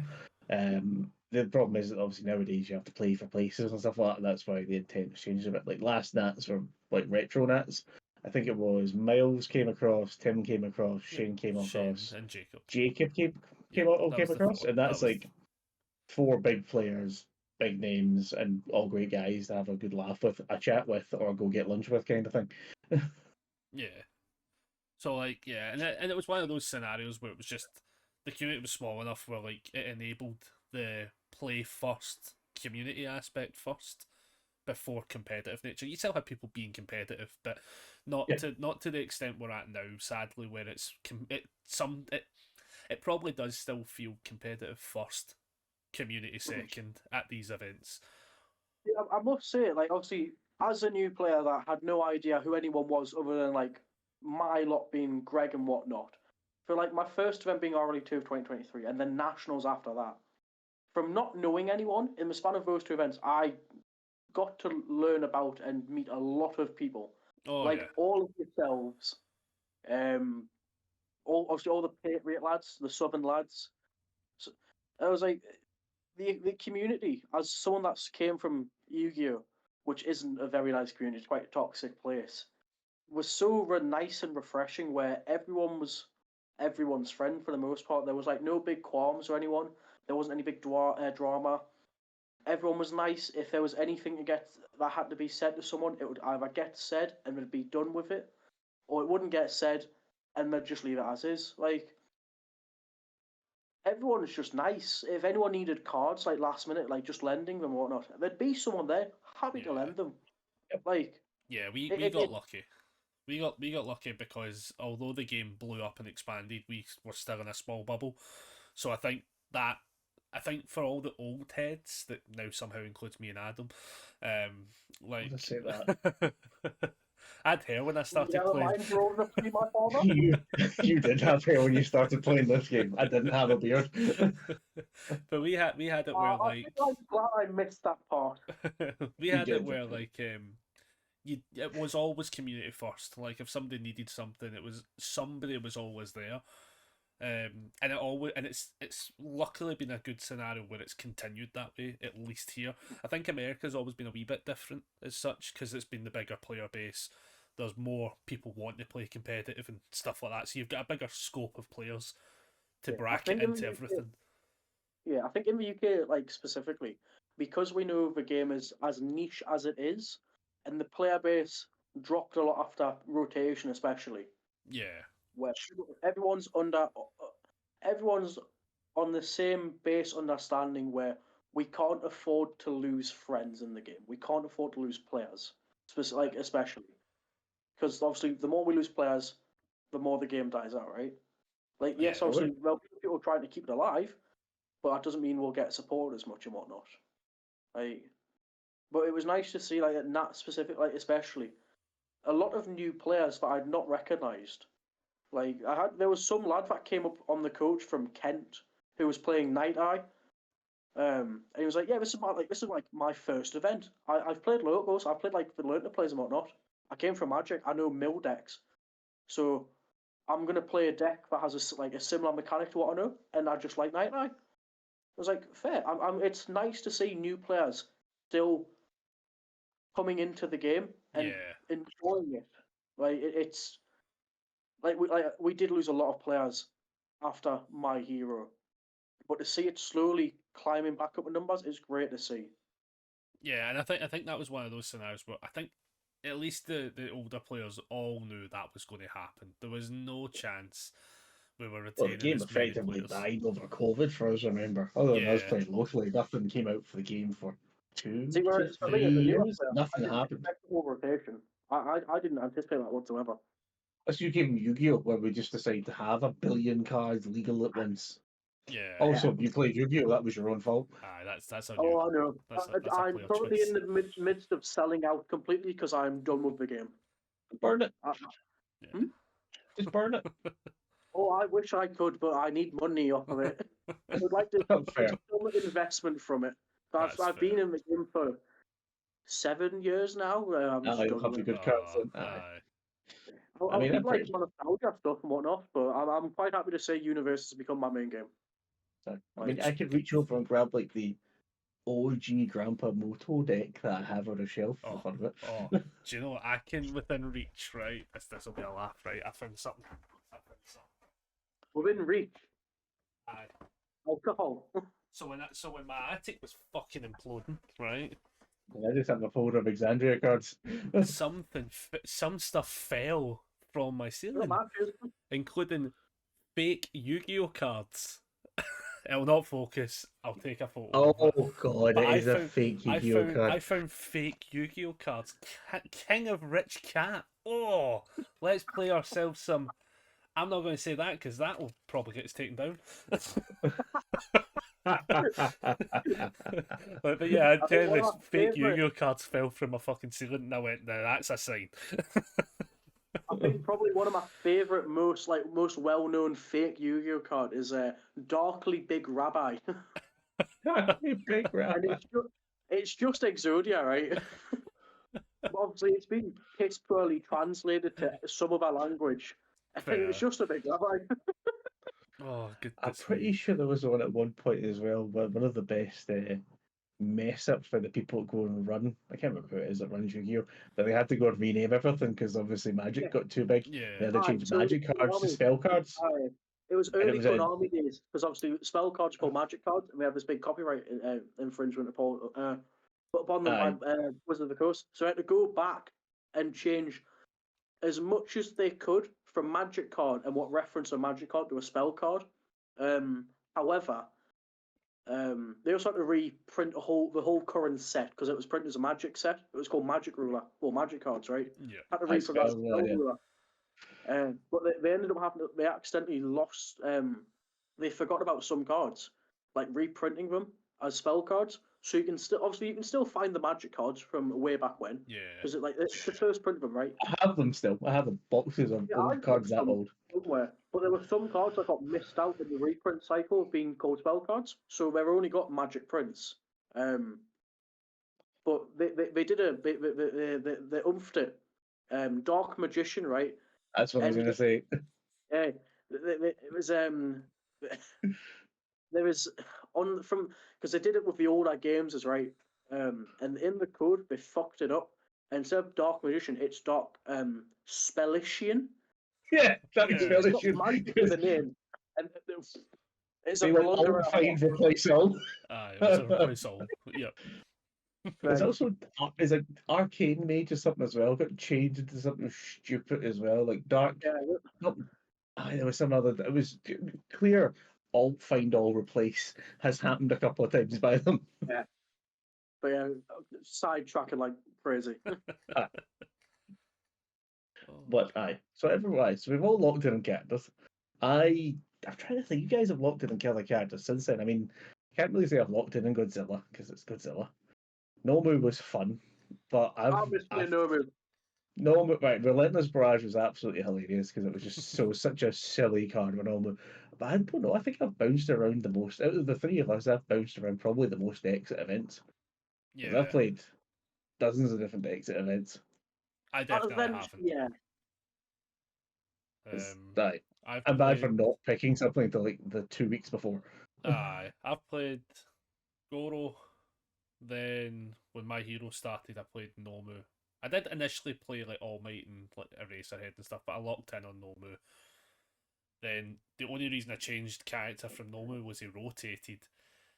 The problem is that obviously nowadays you have to play for places and stuff like that. And that's why the intent has changed a bit. Like last Nats were like retro Nats. I think it was Miles came across, Tim came across, Shane came Shane across, and Jacob. Jacob came Yeah, that came was the across, four. and that's like four big players, big names, and all great guys to have a good laugh with, a chat with, or go get lunch with, kind of thing. Yeah. So like yeah, and it was one of those scenarios where it was just the community was small enough where like it enabled the play first community aspect first before competitive nature. You still have people being competitive, but not Yeah. to the extent we're at now. Sadly, where it probably does still feel competitive first, community second at these events. Yeah, I must say, like, obviously, as a new player that had no idea who anyone was other than, like, my lot being Greg and whatnot, for, like, my first event being RLE2 of 2023 and then Nationals after that, from not knowing anyone, in the span of those two events, I got to learn about and meet a lot of people. Oh like, yeah, all of yourselves, obviously all the Patriot lads, the Southern lads. So, I was like, the community, as someone that came from Yu-Gi-Oh, which isn't a very nice community, it's quite a toxic place, was so nice and refreshing. Where everyone was everyone's friend for the most part. There was like no big qualms or anyone. There wasn't any big drama. Everyone was nice. If there was anything to get that had to be said to someone, it would either get said and would be done with it, or it wouldn't get said and they'd just leave it as is. Like, everyone is just nice. If anyone needed cards like last minute, like just lending them or whatnot, there'd be someone there happy to lend them. Like, yeah, we it, got it, lucky. We got lucky because although the game blew up and expanded, we were still in a small bubble. So I think for all the old heads that now somehow includes me and Adam, like Let's say that. I had hair when I started never playing. mind growing up to be my father. You did have hair when you started playing this game. I didn't have a beard. But we had it where I think I'm glad I missed that part. we You had did, it where you did. like it was always community first. Like if somebody needed something, it was somebody was always there. And it's luckily been a good scenario where it's continued that way, at least here. I think America's always been a wee bit different as such because it's been the bigger player base. There's more people wanting to play competitive and stuff like that, so you've got a bigger scope of players to bracket into everything. Yeah, I think in the UK, like specifically, because we know the game is as niche as it is, and the player base dropped a lot after rotation, especially, Yeah, where everyone's under, everyone's on the same base understanding where we can't afford to lose friends in the game. We can't afford to lose players, especially because obviously the more we lose players, the more the game dies out, right? Like, yes, Yeah. obviously, well, people are trying to keep it alive, but that doesn't mean we'll get support as much and whatnot. Like, but it was nice to see, like, at Nat specific, like, especially a lot of new players that I'd not recognised. Like, there was some lad that came up on the coach from Kent who was playing Night Eye. And he was like, "Yeah, this is like my first event. I've played locals. I've played like the learner plays and whatnot. I came from Magic. I know mill decks, so I'm gonna play a deck that has a similar mechanic to what I know, and I just like Night Eye." I was like, fair. It's nice to see new players still coming into the game and Yeah. enjoying it. Like, it's like we did lose a lot of players after My Hero, but to see it slowly climbing back up in numbers is great to see. Yeah, and I think that was one of those scenarios where I think at least the older players all knew that was going to happen. There was no chance we were Well, the retaining game as many effectively players. died over COVID, for us, I remember. Other than us Yeah. playing locally, nothing came out for the game for See, whereas for me as a 3 newer years. player, I Nothing didn't happened. expect the whole rotation. I didn't anticipate that whatsoever. That's you gave Yu-Gi-Oh, where we just decided to have a billion cards legal at once. Yeah. Also, if you played Yu-Gi-Oh, that was your own fault. Aye, that's on Oh, you. I know. That's a I'm player currently choice. in the midst of selling out completely because I'm done with the game. Burn it. Yeah. Just burn it. Oh, I wish I could, but I need money off of it. I would like to Fair. get some investment from it. That's I've been in the game for 7 years now. I'm just You'll done have with the it. good cards. Oh, In. Aye. aye. I I'll mean, keep I'm like pretty. my nostalgia stuff and whatnot, but I'm quite happy to say Universe has become my main game. I mean, I could reach over and grab like the OG Grandpa Moto deck that I have on a shelf for Oh, fun of it. oh, do you know what? I can within reach, right? This will be a laugh, right? I found something. Within reach, Aye. alcohol. So when my attic was fucking imploding, right? I just have a folder of Exandria cards. Some stuff fell from my ceiling, Matches. including fake Yu-Gi-Oh cards. It'll not focus. I'll take a photo. Oh god, But it is a fake Yu-Gi-Oh card. I found fake Yu-Gi-Oh cards. King of Rich Cat. Oh, let's play ourselves some. I'm not going to say that because that will probably get us taken down. but yeah, I tell you this, fake Yu-Gi-Oh cards fell from my fucking ceiling, and I went, "No, that's a sign." I think probably one of my favourite, most well-known fake Yu-Gi-Oh card is Darkly Big Rabbi. Big rat. And it's just Exodia, right? Obviously, it's been piss poorly translated to some other language. And it's just a big rabbi. Oh, goodness. I'm pretty sure there was one at one point as well, where one of the best mess ups for the people that go and run. I can't remember who it is that runs Yu-Gi-Oh, but they had to go and rename everything because obviously Magic got too big. They Yeah. had to change So Magic cards to spell cards. It was And it early was a- Konami days because obviously spell cards are called Magic cards, and we have this big copyright infringement put upon them Aye. by Wizard of the Coast. So I had to go back and change as much as they could from Magic card and what reference a Magic card to a spell card. However, they also had to reprint the whole current set because it was printed as a Magic set. It was called Magic Ruler, well, Magic cards, right? Yeah. Had to Aye, reprint that as spell Spell ruler, yeah. Ruler. But they ended up having they accidentally lost. They forgot about some cards, like reprinting them as spell cards. So you can still find the Magic cards from way back when. Yeah. Because it's the first print of them, right? I have them still. I have boxes of Yeah, old I've cards got that some old. somewhere. But there were some cards that got missed out in the reprint cycle of being called spell cards. So they've only got Magic prints. But they did they umphed it. Dark Magician, right? That's what I was And- going to say. Yeah, it was there was on from because they did it with the older games, is right. And in the code they fucked it up. And instead of Dark Magician, it's Dark Spellician. Yeah, that's Yeah. really It's got magic in the name, and it's a They were blunder. all find replace all. Aye, it was a replace all. Yep. There's also is like Arcane Mage or something as well. Got changed into something stupid as well, like Dark. Yeah, There was some other. It was clear. Alt find all replace has happened a couple of times by them. but yeah, sidetracking like crazy. But aye, so everyone, so we've all locked in characters. I'm trying to think. You guys have locked in and killed the characters since then. I mean, I can't really say I've locked in Godzilla because it's Godzilla. Nomu was fun, but I'm just playing Nomu. Nomu, right? Relentless Barrage was absolutely hilarious because it was just such a silly card with Nomu. But I don't know. I think I've bounced around the most out of the three of us. I've bounced around probably the most exit events. 'Cause Yeah. I've played dozens of different exit events. I definitely haven't. Yeah, Aye. I've I'm bad for played- not picking something until like the 2 weeks before. Aye, I've played Goro. Then when my hero started, I played Nomu. I did initially play like All Might and like Eraserhead and stuff, but I locked in on Nomu. Then the only reason I changed character from Nomu was he rotated,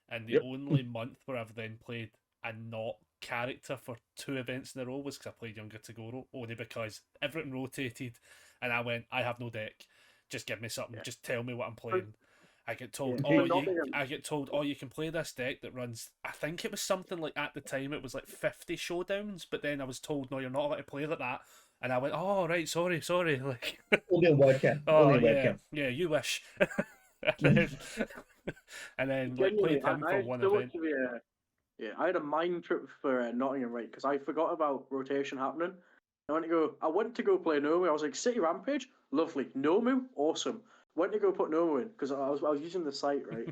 and the Yep. only month where I've then played a not character for 2 events in a row was because I played Younger Tagoro, only because everything rotated, and I went, I have no deck. Just give me something. Yeah. Just tell me what I'm playing. I get told, Yeah. I get told, you can play this deck that runs. I think it was something like at the time it was like 50 showdowns, but then I was told, no, you're not allowed to play like that, and I went, oh right, sorry, like, Only a webcam. oh Only a yeah, webcam. yeah, you wish. And then and then Genuinely, played him I for had one so event. much of a, yeah, I had a mind trip for Nottingham, right? Because I forgot about rotation happening. I went to go play Nomu. I was like, City Rampage, lovely. Nomu, awesome. Went to go put Nomu in because I was using the site, right?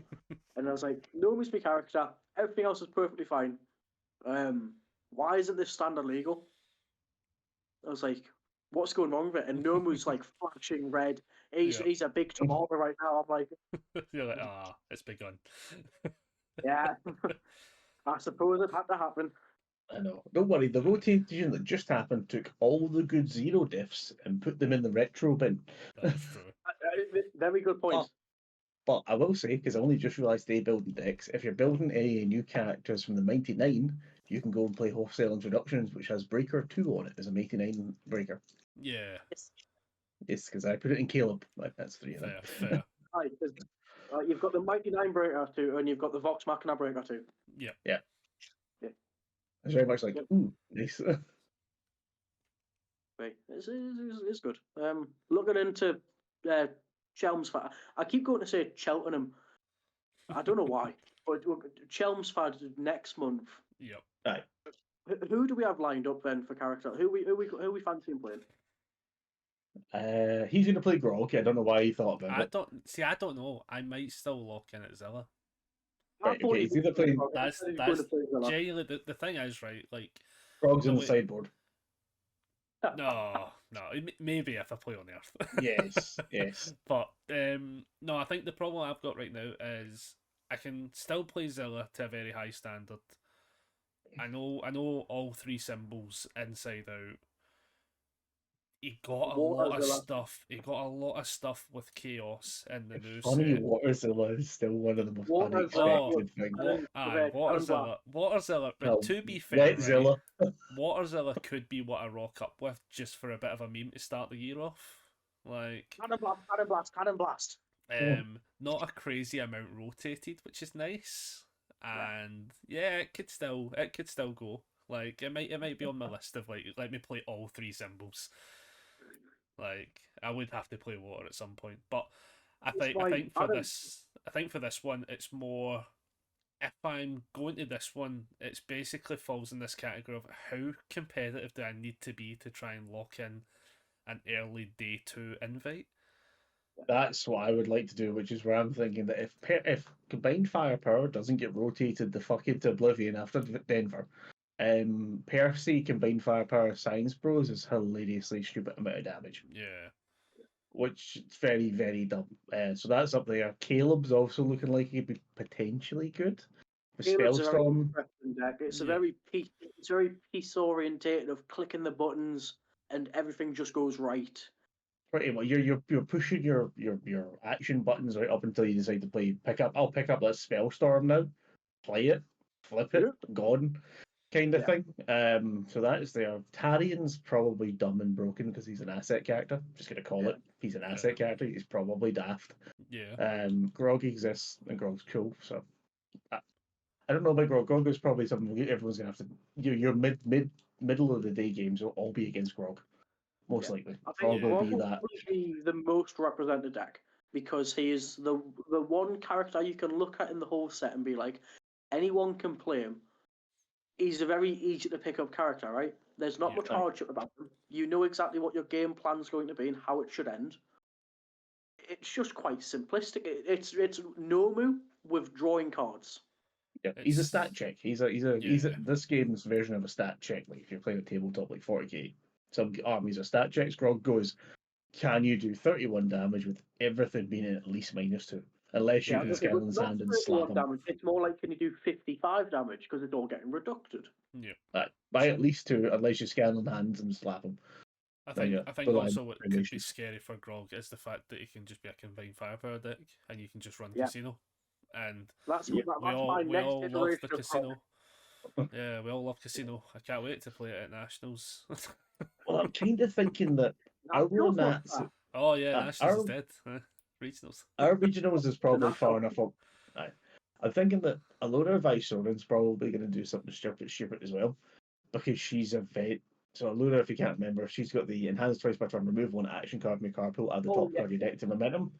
And I was like, Nomu's my character. Everything else is perfectly fine. Why isn't this standard legal? I was like, what's going wrong with it? And Nomu's like flashing red. He's Yeah. he's a big tomato right now. I'm like, You're like, it's begun. yeah. I suppose it had to happen. I know. Don't worry, the rotation that just happened took all the good zero diffs and put them in the retro bin. That's true. Very good point. But I will say, because I only just realised they building decks, if you're building any new characters from the 99, you can go and play Wholesale Introductions, which has Breaker 2 on it as a 99 Breaker. Yeah, Yes, because I put it in Caleb. Like, that's 3 of them. fair. Right, 'cause, you've got the Mighty Nine Breaker 2 and you've got the Vox Machina Breaker 2. Yeah. Yeah. Yeah. It's very much like, Yep. ooh, nice. Right. It's good. Looking into Chelmsford. I keep going to say Cheltenham. I don't know why. But Chelmsford next month. Yep. Aye. Who do we have lined up then for character? Who we fancying playing? He's going to play Grog. I don't know why he thought about it. I don't know. I might still lock in at Zilla. Right, okay, he's either playing That's genuinely the thing is, right, like Grog's on the way- sideboard. no, maybe if I play on Earth. Yes. But no, I think the problem I've got right now is I can still play Zilla to a very high standard. I know all three symbols inside out. He got a lot of stuff. He got a lot of stuff with chaos in the new Funny, set. Waterzilla is still one of the most Waterzilla, unexpected things. Waterzilla. But Well, to be fair, right, Wetzilla. Waterzilla could be what I rock up with just for a bit of a meme to start the year off. Like Cannon blast. Not a crazy amount rotated, which is nice. And yeah, it could still go. Like it might be on my list of like let me play all three symbols. Like I would have to play water at some point, but I think for this one it's more if I'm going to this one, it's basically falls in this category of how competitive do I need to be to try and lock in an early day 2 invite. That's what I would like to do, which is where I'm thinking that if combined firepower doesn't get rotated the fuck into oblivion after Denver, Percy combined firepower Science Bros is hilariously stupid amount of damage. Yeah. Which is very, very dumb. So that's up there. Caleb's also looking like he'd be potentially good. Spellstorm. It's very piece orientated of clicking the buttons and everything just goes right. Pretty much, you're pushing your action buttons right up until you decide to play pick up. I'll pick up that Spellstorm now, play it, flip it, gone, kind of thing. So that is there. Tarian's probably dumb and broken because he's an asset character. Just gonna call it. He's an asset character. He's probably daft. Yeah. Grog exists and Grog's cool. So I don't know about Grog. Grog is probably something everyone's gonna have to. Your middle of the day games will all be against Grog. Most likely, I think probably be that. Be the most represented deck because he is the one character you can look at in the whole set and be like, anyone can play him. He's a very easy to pick up character, right? There's not much hardship about him. You know exactly what your game plan's going to be and how it should end. It's just quite simplistic. It's Nomu with drawing cards. Yeah, he's a stat check. He's this game's version of a stat check. Like if you're playing a tabletop like 40k, some armies are stat checks. Grog goes, can you do 31 damage with everything being at least -2? Unless you can scale in sand and slap him. Damage. It's more like can you do 55 damage because it's all getting reducted. Yeah. By at least 2, unless you scale in hands and slap him. I think also what could be scary for Grog is the fact that he can just be a combined firepower deck and you can just run casino. And we all love the casino. Yeah, we all love casino. I can't wait to play it at Nationals. Well, I'm kind of thinking that our Nationals is dead. Regionals. Our regionals is probably far enough up. I'm thinking that Alona Vicerorin's probably going to do something stupid as well, because she's a vet. So Alona, if you can't remember, she's got the enhanced twice per turn remove one action card from your card pool, add the top card of your deck to momentum.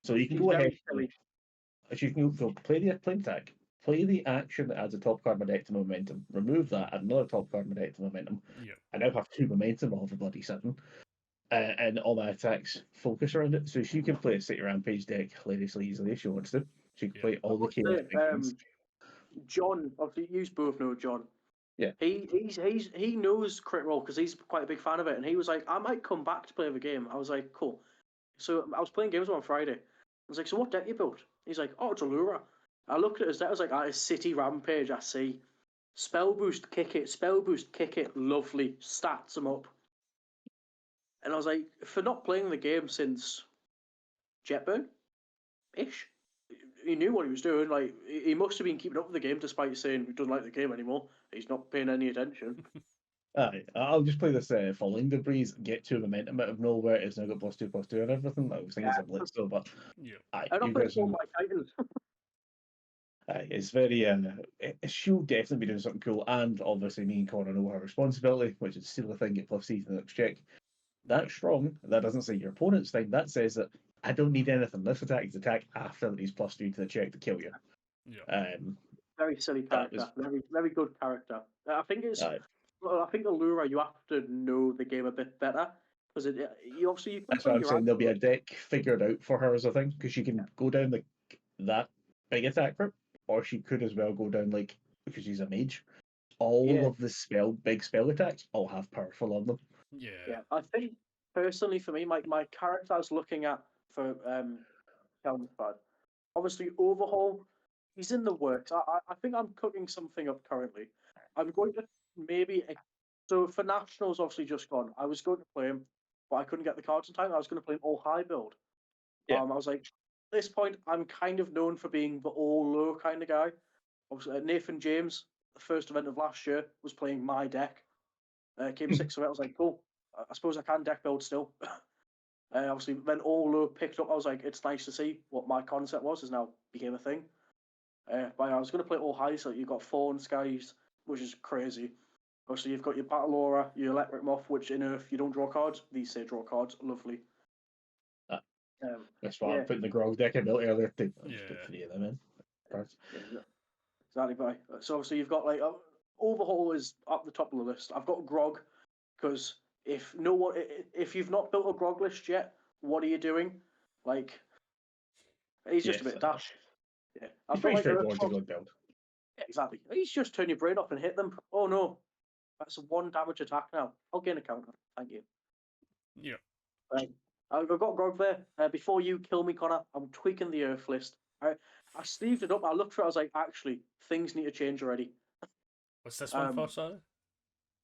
So you can go ahead. you can go play the attack, play the action that adds a top card my deck to momentum, remove that, add another top card my deck to momentum. Yeah. I now have 2 momentum off a bloody 7. And all my attacks focus around it. So she can play a City Rampage deck hilariously easily if she wants to. She can Yeah. play all the chaos things. John, obviously, you both know John. Yeah. He knows Crit Role because he's quite a big fan of it, and he was like, I might come back to play the game. I was like, cool. So I was playing games on Friday. I was like, so what deck you built? He's like, oh, it's Allura. I looked at his deck. I was like, it's City Rampage. I see. Spell boost, kick it. Spell boost, kick it. Lovely. Stats him up. And I was like, for not playing the game since Jetburn-ish, he knew what he was doing. Like, he must have been keeping up with the game despite saying he doesn't like the game anymore. He's not paying any attention. I'll just play this Falling Debris, get 2 momentum out of nowhere. It's now got +2/+2 and everything. I was thinking it's a blitz though, but And I played Fall by Titans. it's very she'll definitely be doing something cool, and obviously me and Connor know her responsibility, which is steal a thing, get +C to the next check. That's strong. That doesn't say your opponent's thing. That says that I don't need anything. This attack is attack after he's +3 to the check to kill you. Yeah. Very silly character. Very good character. I think it's. Well, I think Allura, you have to know the game a bit better because you obviously. That's what I'm saying. There'll be a deck figured out for her as a thing because she can go down that big attack route, or she could as well go down because she's a mage. All of the big spell attacks all have powerful on them. Yeah. I think personally for me, my character I was looking at for Helmspad, obviously Overhaul, he's in the works. I think I'm cooking something up currently. I'm going to maybe so for Nationals obviously just gone. I was going to play him, but I couldn't get the cards in time. I was going to play him all high build. Yeah. I was like, at this point, I'm kind of known for being the all low kind of guy. Obviously, Nathan James, the first event of last year, was playing my deck. Came 6th of it. I was like, cool. I suppose I can deck build still. Obviously, then all low picked up. I was like, it's nice to see what my concept was. Has now became a thing. But I was going to play all high, so you've got Fawn Skies, which is crazy. Obviously, you've got your Battle Aura, your Electric Moth, which in Earth you don't draw cards. These say draw cards. Lovely. That's why I put the Grog deck I built earlier. Put 3 of them in. Cards. Exactly. So obviously you've got Overhaul is up the top of the list. I've got Grog because if you've not built a Grog list yet, what are you doing? He's just a bit daft. Yeah, It's pretty straightforward to go build. Yeah, exactly. He's just turn your brain off and hit them. Oh no, that's a 1 damage attack now. I'll gain a counter. Thank you. Yeah. Right. I've got Grog there. Before you kill me, Connor, I'm tweaking the Earth list. I sleeved it up. I looked for it. I was like, actually, things need to change already. What's this one for, sorry?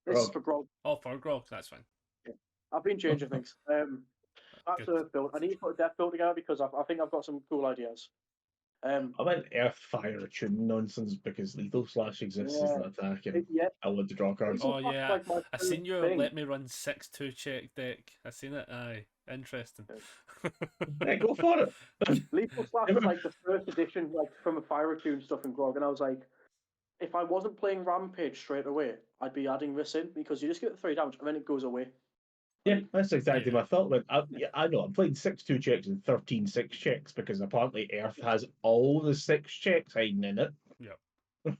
This is for Grog. Oh, for Grog, that's fine. Yeah. I've been changing things. That's Earth build. I need to put a Death build together because I think I've got some cool ideas. I went Earth, Fire, Tune nonsense because Lethal Slash exists as an attack, and I want to draw cards. Oh yeah, I seen you let me run 6/2 check deck. I seen it. Aye, interesting. Yeah, go for it. Lethal Slash is like the first edition, from a Fire Tune stuff in Grog, and I was like, if I wasn't playing Rampage straight away, I'd be adding this in because you just get the 3 damage and then it goes away. Yeah, that's exactly my thought. But I know I'm playing 6/2 checks and 13 6 checks because apparently Earth has all the 6 checks hiding in it. Yeah.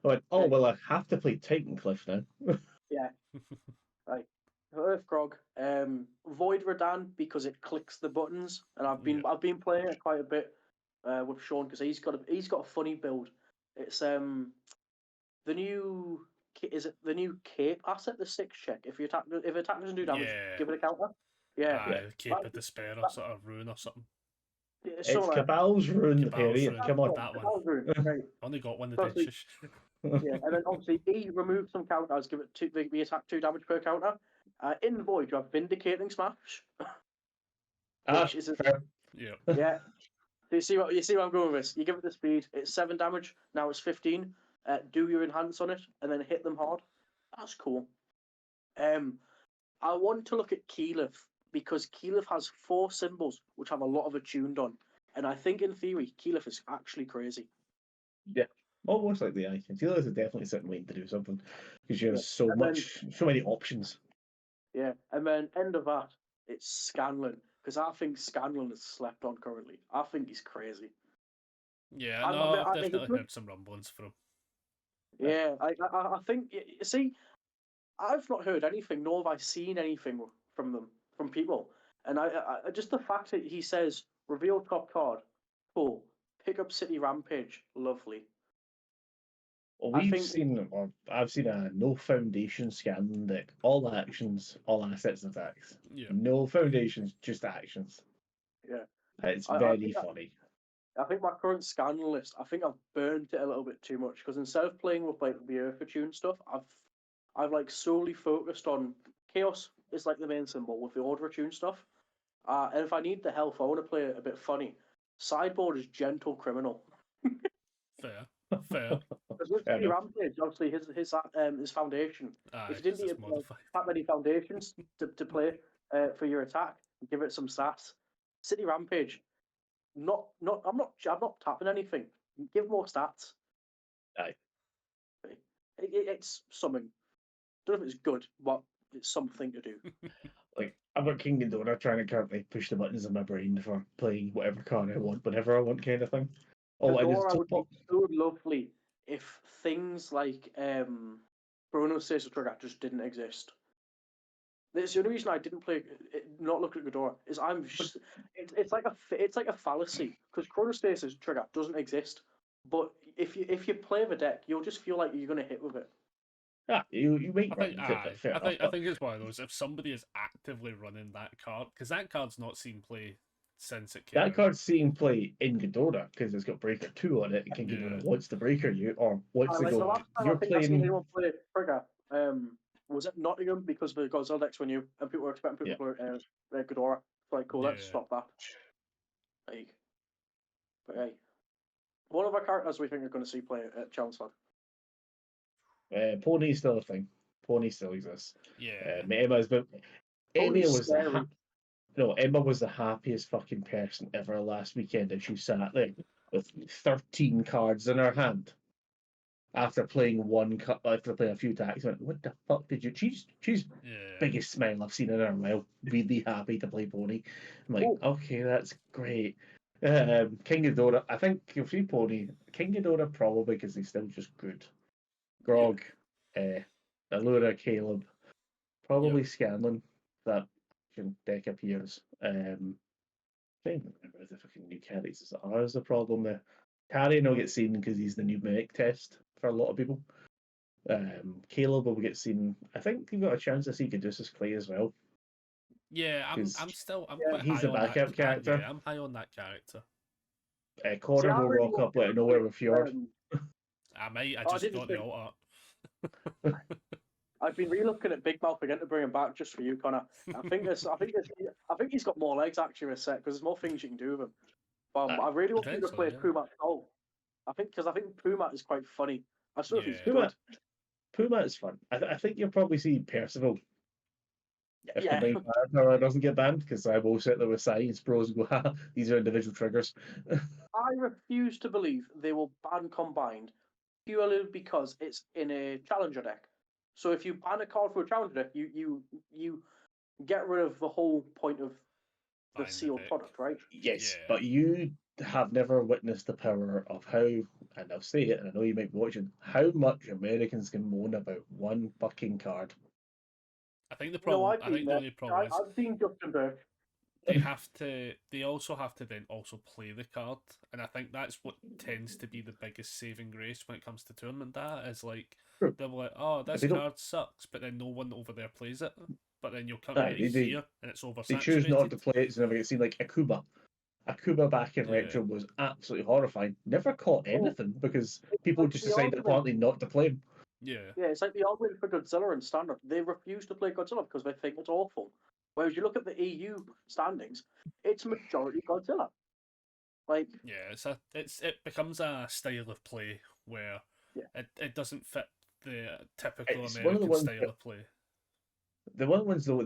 But well, I have to play Titan Cliff now. Yeah. Right. Earth Grog, Void Radan because it clicks the buttons, and I've been playing it quite a bit with Sean because he's got a funny build. It's the new. Is it the new cape asset, the 6 check? If attack doesn't do damage, give it a counter. Cape of Despair or sort of Ruin or something. It's Cabal's Ruin, period. Come on. That one. Right. Only got one of the ditches. Yeah, and then obviously he removed some counters, give it the attack 2 damage per counter. In the Void, you have Vindicating Smash. Which is yeah. You see where I'm going with this? You give it the speed, it's 7 damage, now it's 15. Do your enhance on it and then hit them hard. That's cool. I want to look at Keyleth because Keyleth has 4 symbols which have a lot of attuned on, and I think in theory Keyleth is actually crazy. Yeah, almost like the icon. Keyleth is definitely sitting waiting to do something because she has so many options. Yeah, and then end of that, it's Scanlan because I think Scanlan is slept on currently. I think he's crazy. Yeah, I'm no, not- I've I- definitely heard some rumblings from him. Yeah, I think. See, I've not heard anything, nor have I seen anything from them, from people. And just the fact that he says reveal top card, cool. Pick up City Rampage, lovely. Well, I think I've seen a no foundation scanning deck. All actions, all assets, attacks. Yeah. No foundations, just actions. Yeah. It's I very think funny. I think my current scan list, I think I've burnt it a little bit too much because instead of playing with like the Earth Tune stuff, I've like solely focused on Chaos is like the main symbol with the Order Tune stuff. And if I need the health, I want to play it a bit funny. Sideboard is Gentle Criminal. Fair. Fair. Because with Fair City enough. Rampage, obviously his foundation. Aye, If you didn't 'cause need it's to modified. that many foundations to play for your attack, give it some stats. City Rampage, I'm not tapping anything. Give more stats. Aye. It's something. Don't know if it's good, but it's something to do. Like I've got King Ghidorah trying to currently push the buttons in my brain for playing whatever card I want, whenever I want, kind of thing. Oh, and it's Ghidorah would be top. so lovely if things like Chronostasis Trigger just didn't exist. That's the only reason I didn't play, not look at Ghidorah, is it's like a fallacy because Chronostasis Trigger doesn't exist. But if you play the deck, you'll just feel like you're gonna hit with it. Yeah, you make I think, right with it, aye. but fair I enough. think it's one of those. If somebody is actively running that card, because that card's not seen play since it came That out. card's seeing play in Ghidorah because it's got Breaker 2 on it. And King Yeah. Ghidorah wants to Breaker you or wants to Like the go. last time You're I think I've seen playing. anyone play Trigger, was it Nottingham because the Godzilla decks were new and people were expecting people to play Ghidorah. It's like, cool, let's Yeah. stop that. Like, but hey, what other characters we think are going to see play at Chelmsford? Pony's still a thing. Pony still exists. Yeah. Emma's been. Emma Pony's was scary. Emma was the happiest fucking person ever last weekend, and she sat there with 13 cards in her hand after playing after playing a few attacks. Went, what the fuck did you? She's Yeah. biggest smile I've seen in her while. Really happy to play Pony. I'm like, okay, that's great. King Ghidorah, I think you'll see Pony. King Ghidorah probably because he's still just good. Grog, Allura, Caleb, probably Scanlan. That deck appears. Trying to remember the fucking new characters are is the problem there. Carrion will get seen because he's the numeric test for a lot of people. Caleb will get seen. I think you've got a chance to see Caduceus Clay as well. Yeah, I'm 'Cause quite he's high the on that backup character. Yeah, I'm high on that character. Connor I will really rock want up out of nowhere with Fjord. I might. I Oh, I just didn't got the think- alt I've been re-looking at Big Mouth again to bring him back just for you, Connor. I think he's got more legs actually in a set because there's more things you can do with him. I really want you to play potentially, Puma Soul. I think Puma is quite funny. I still think he's Puma, good. Puma is fun. I think you'll probably see Percival if Yeah. the main character doesn't get banned, because I will sit there with science pros and go, ha, these are individual triggers. I refuse to believe they will ban Combined purely because it's in a challenger deck. So if you ban a card for a challenger deck, you get rid of the whole point of the Buying the sealed deck. product, right? Yes, Yeah. but you have never witnessed the power of how, and I'll say it, and I know you might be watching, how much Americans can moan about one fucking card. I think the No, problem. I've I think been the there. only problem is I've seen Justin Burke. they also have to then also play the card, and I think that's what tends to be the biggest saving grace when it comes to tournament data is like True. they're like, oh, this they don't- card sucks, but then no one over there plays it. But then you'll come Aye, right they- here and it's oversaturated. They choose not to play it, so never get seen, like Akuba. Akuba back in Yeah. Retro was absolutely horrifying. Never caught anything because people just the decided argument- partly not to play him. Yeah. Yeah, it's like the argument for Godzilla in Standard. They refuse to play Godzilla because they think it's awful. Whereas you look at the EU standings, it's majority Godzilla. Like, Yeah, it becomes a style of play where Yeah. it doesn't fit the typical It's one of the American ones style that- of play. The one ones though,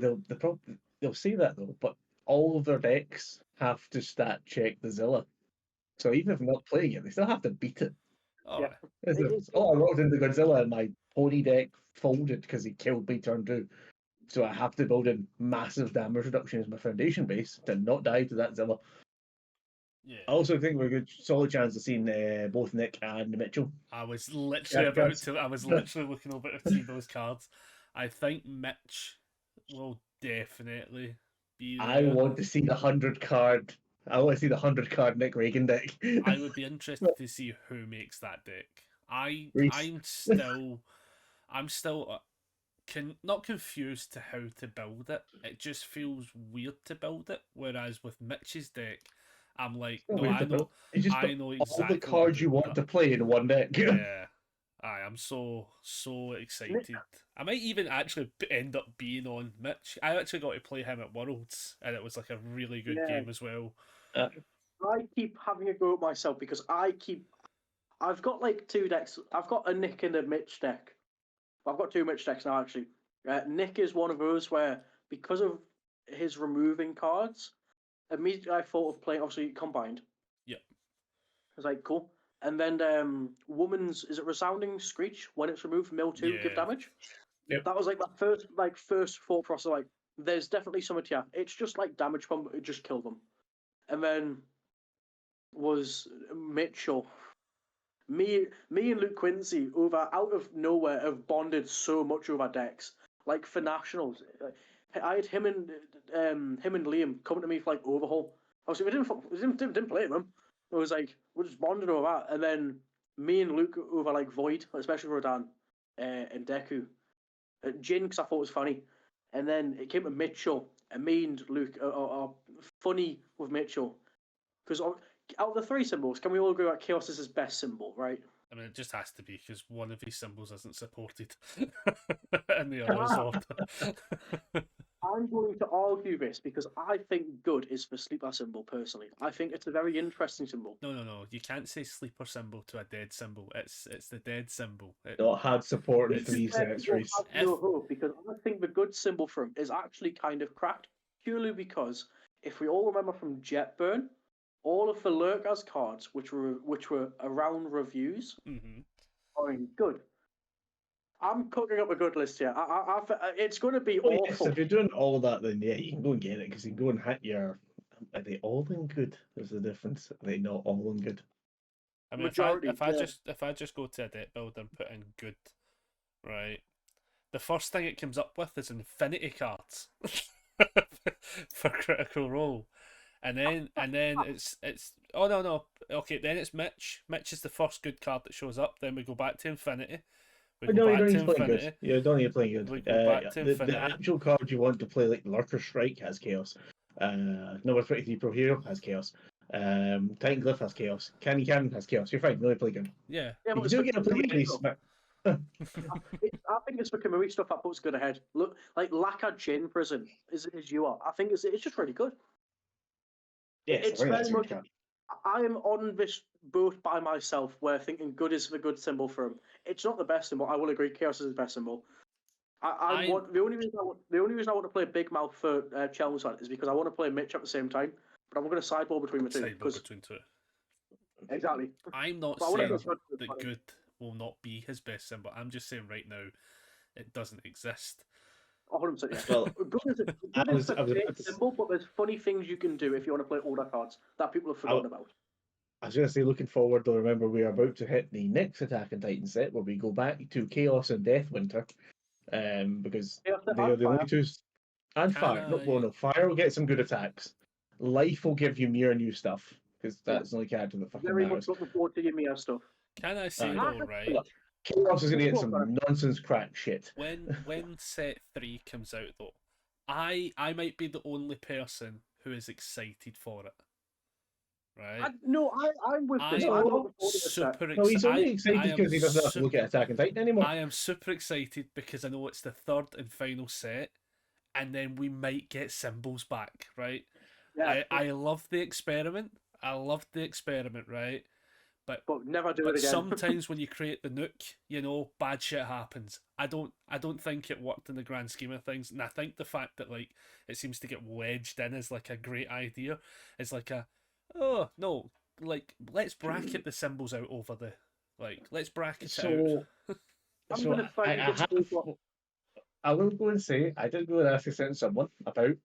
they'll say that though, but all of their decks have to stat check the Zilla. So even if they're not playing it, they still have to beat it. Oh, Yeah. I rolled into Godzilla and my pony deck folded because he killed me turn 2. So I have to build in massive damage reduction as my foundation base to not die to that Zilla. Yeah. I also think we're a good solid chance of seeing both Nick and Mitchell. I was literally Yeah, I was literally looking over to see those cards. I think Mitch will definitely be I there. want to see the 100 card. I want to see the 100 card Nick Reagan deck. I would be interested to see who makes that deck. Rhys. I'm still not confused to how to build it. It just feels weird to build it. Whereas with Mitch's deck, I'm like, no, I know All exactly the cards you want to play in one deck. Yeah, I'm so excited. I might even actually end up being on Mitch. I actually got to play him at Worlds, and it was like a really good game as well. I keep having a go at myself because I've got like 2 decks. I've got a Nick and a Mitch deck. I've got 2 Mitch decks now, actually. Nick is one of those where, because of his removing cards, immediately I thought of playing, obviously, combined. Yep. I was like, cool. And then Woman's, is it Resounding Screech? When it's removed, mill 2, give damage? Yep. That was like my first thought process, like, there's definitely something here. It's just like damage pump, it just kill them. And then was Mitchell. Me and Luke Quincy out of nowhere have bonded so much over decks. Like for nationals, I had him and Liam come to me for like overhaul. Obviously, we didn't play them. It was like we're just bonding over that, and then me and Luke over like Void, especially Rodan and Deku, Jin because I thought it was funny, and then it came to Mitchell, and me and Luke are funny with Mitchell because out of the 3 symbols, can we all agree that Chaos is his best symbol, right? I mean, it just has to be because one of these symbols isn't supported in the other's order. I'm going to argue this because I think good is the sleeper symbol, personally. I think it's a very interesting symbol. No. You can't say sleeper symbol to a dead symbol. It's the dead symbol. Not had support in It's- 3 sets, Rhys. I have no hope because I think the good symbol for him is actually kind of cracked, purely because if we all remember from Jetburn, all of the Lurkers cards, which were around reviews, are in good. I'm cooking up a good list here. It's going to be awful. Yes, if you're doing all that, then yeah, you can go and get it because you can go and hit your. Are they all in good? There's the difference. Are they not all in good? I mean, if I just go to a deck builder and put in good, right? The first thing it comes up with is infinity cards for Critical Role, and then it's oh no okay, then it's Mitch. Mitch is the first good card that shows up. Then we go back to infinity. We No, go you back don't to need to play infinity. good. You don't need to play good. We go back to the infinity. actual card you want to play, like Lurker Strike, has chaos. Number 23 Pro Hero has chaos. Titan Glyph has chaos. Candy Cannon has chaos. You're fine. You only play good. Yeah. You do get to play any. I think it's the Kamui stuff that puts good ahead. Look, like Laka Jin Prison is you are. I think it's just really good. Yes, It's I think very that's a good much. card. I am on this boat by myself, where thinking good is the good symbol for him. It's not the best symbol. I will agree. Chaos is his best symbol. The only reason I want to play Big Mouth for Chelmsford is because I want to play Mitch at the same time. But I'm going to sideball between the two. Sideball between two. Exactly. I'm not But I wanna saying go good, that good will not be his best symbol. I'm just saying right now it doesn't exist. 100%. Yeah. Well, Good is a great symbol, but there's funny things you can do if you want to play older cards that people have forgotten about. I was going to say, looking forward, though, remember we are about to hit the next Attack on Titan set where we go back to Chaos and Death Winter, because they are the only two. And Fire. No, Fire will get some good attacks. Life will give you Mirror new stuff, because that's the only character that fucking Very matters. much looking forward to your Mia stuff. Can I say though, right? Chaos is going to get some nonsense crack shit. When set 3 comes out though, I might be the only person who is excited for it. Right? I'm with this. I'm super excited. No, he's only excited because he doesn't have to look at Attack on Titan anymore. I am super excited because I know it's the third and final set, and then we might get symbols back, right? Yeah. I love the experiment. Right? But never do it again. Sometimes when you create the nuke, bad shit happens. I don't think it worked in the grand scheme of things, and I think the fact that like it seems to get wedged in is like a great idea. It's like oh no, like let's bracket the symbols out over the let's bracket it out. I will go and say I did go and ask someone about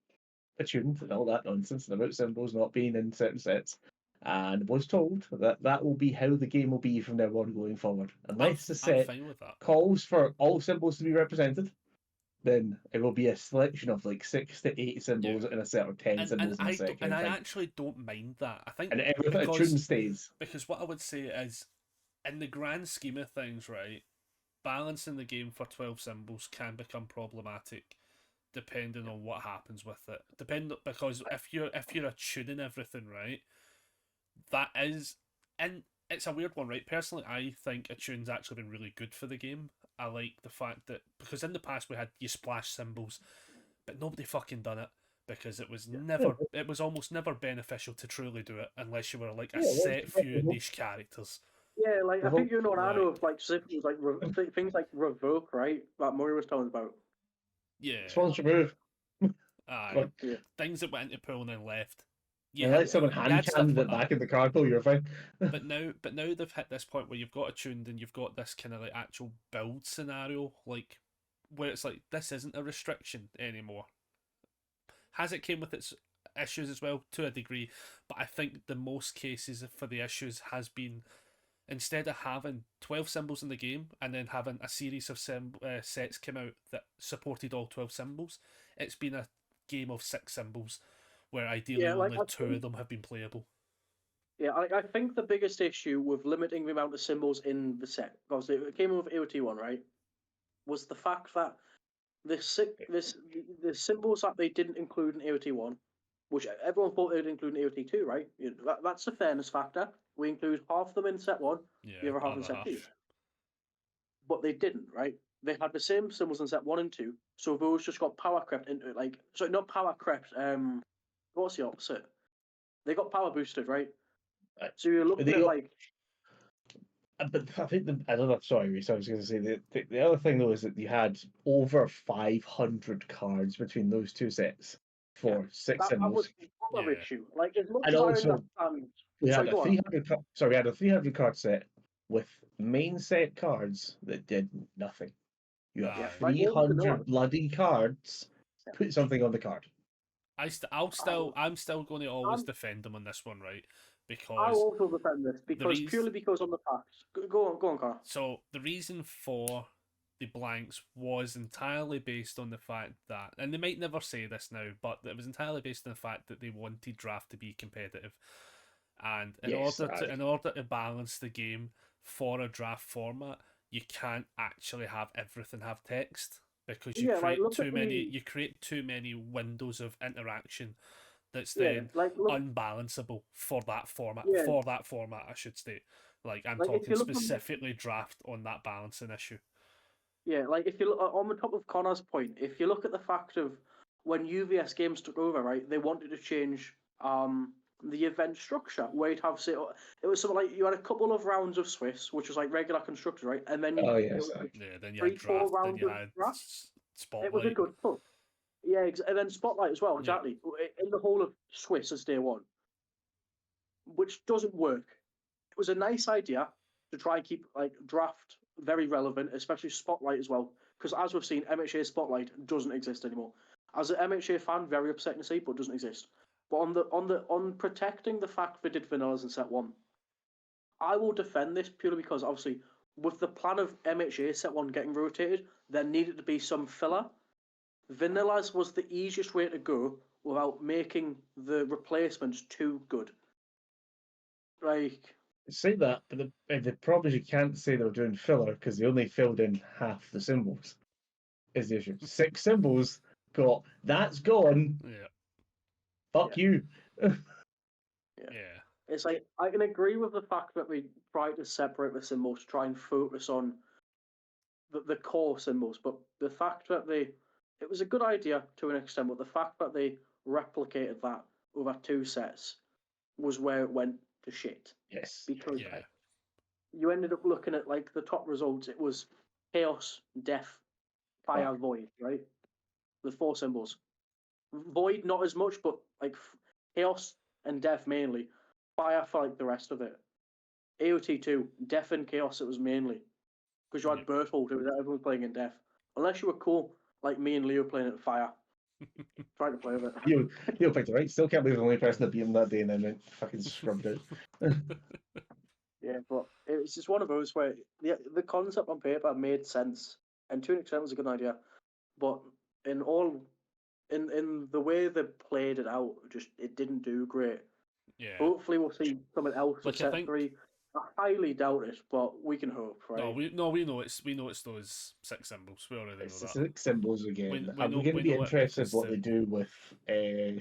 attuned and all that nonsense and about symbols not being in certain sets. and was told that that will be how the game will be from now on going forward. Unless the I'm set fine with that. calls for all symbols to be represented, then it will be a selection of like 6 to 8 symbols in a set, or 10 And symbols in a set. I Kind of thing. actually don't mind that. I think And everything a tune stays. because what I would say is, in the grand scheme of things, right, balancing the game for 12 symbols can become problematic depending on what happens with it. Because if you're attuning everything, right, that is, and it's a weird one, right? Personally, I think attune's actually been really good for the game. I like the fact that, because in the past we had you splash symbols, but nobody fucking done it because it was it was almost never beneficial to truly do it unless you were like a set few niche characters. Yeah, like I think you know what I know Right. of like symbols like things like revoke, right? That Murray was talking about. Yeah. Sponsor move. Aye. Yeah. Things that went into pool and then left. Unless someone you hand had stuff canned like it back that. in the card pool, you're fine. But now they've hit this point where you've got attuned and you've got this kind of like actual build scenario, like where it's like this isn't a restriction anymore. Has it came with its issues as well to a degree, but I think the most cases for the issues has been, instead of having 12 symbols in the game and then having a series of sets come out that supported all 12 symbols, it's been a game of 6 symbols where ideally only 2 of them have been playable. Yeah, I think the biggest issue with limiting the amount of symbols in the set, because it came with AOT1, right, was the fact that the symbols that they didn't include in AOT1, which everyone thought they'd include in AOT2, right? That's a fairness factor. We include half of them in set 1, the other half in set 2. But they didn't, right? They had the same symbols in set 1 and 2, so those just got power crept into it. Like, so not power crept, what's the opposite? They got power boosted, right? So you're looking at like. But I think I don't know. Sorry, Rhys, I was going to say the other thing though is that you had over 500 cards between those two sets for 6 That symbols. was another issue. Like as much And as also, I understand, we had a 300. Sorry, we had a 300 card set with main set cards that did nothing. You have 300 bloody cards. Put something on the card. I'm still going to always defend them on this one, right? Because I'll also defend this purely because on the facts. Go on, Connor. So the reason for the blanks was entirely based on the fact that, and they might never say this now, but it was entirely based on the fact that they wanted draft to be competitive, and in order to balance the game for a draft format, you can't actually have everything have text because you create too many windows of interaction that's then unbalanceable for that format. For that format, I should state. Like I'm talking specifically draft on that balancing issue. Yeah, like if you look on the top of Connor's point, if you look at the fact of when UVS games took over, right, they wanted to change the event structure where you'd have it was something like you had a couple of rounds of Swiss, which was like regular constructor, right, and then then you had draft, then you had Spotlight. It was a good pull. Yeah, and then Spotlight as well, exactly. In the whole of Swiss as day one, which doesn't work. It was a nice idea to try and keep like draft very relevant, especially Spotlight as well, because as we've seen, MHA Spotlight doesn't exist anymore. As an MHA fan, very upsetting to see, but doesn't exist. But on protecting the fact they did vanillas in set 1, I will defend this purely because obviously with the plan of MHA set 1 getting rotated, there needed to be some filler. Vanillas was the easiest way to go without making the replacements too good. Like, say that, but the problem is you can't say they were doing filler because they only filled in half the symbols. Is the issue? 6 symbols got that's gone. Yeah. Fuck you. Yeah. It's like I can agree with the fact that we try to separate the symbols, to try and focus on the core symbols, but the fact that it was a good idea to an extent, but the fact that they replicated that over 2 sets was where it went to shit. Yes. Because you ended up looking at like the top results. It was Chaos, Death, Fire, Void, right? The 4 symbols. Void not as much, but like Chaos and Death mainly. Fire for like the rest of it. AOT2, Death and Chaos it was mainly. Because you had Berthold, everyone was playing in Death. Unless you were cool, like me and Leo playing at Fire. Trying to play with it. You picked it right. Still can't believe the only person that beat him that day and then went fucking scrubbed out. Yeah, but it's just one of those where the concept on paper made sense, and to an extent was a good idea, but in the way they played it out, just it didn't do great. Yeah. Hopefully, we'll see something else Like, with I set think- 3. I highly doubt it, but we can hope, right? We know it's those 6 symbols. We already know It's the that. 6 symbols again. We I'm know- going to we be know it interested because what they do with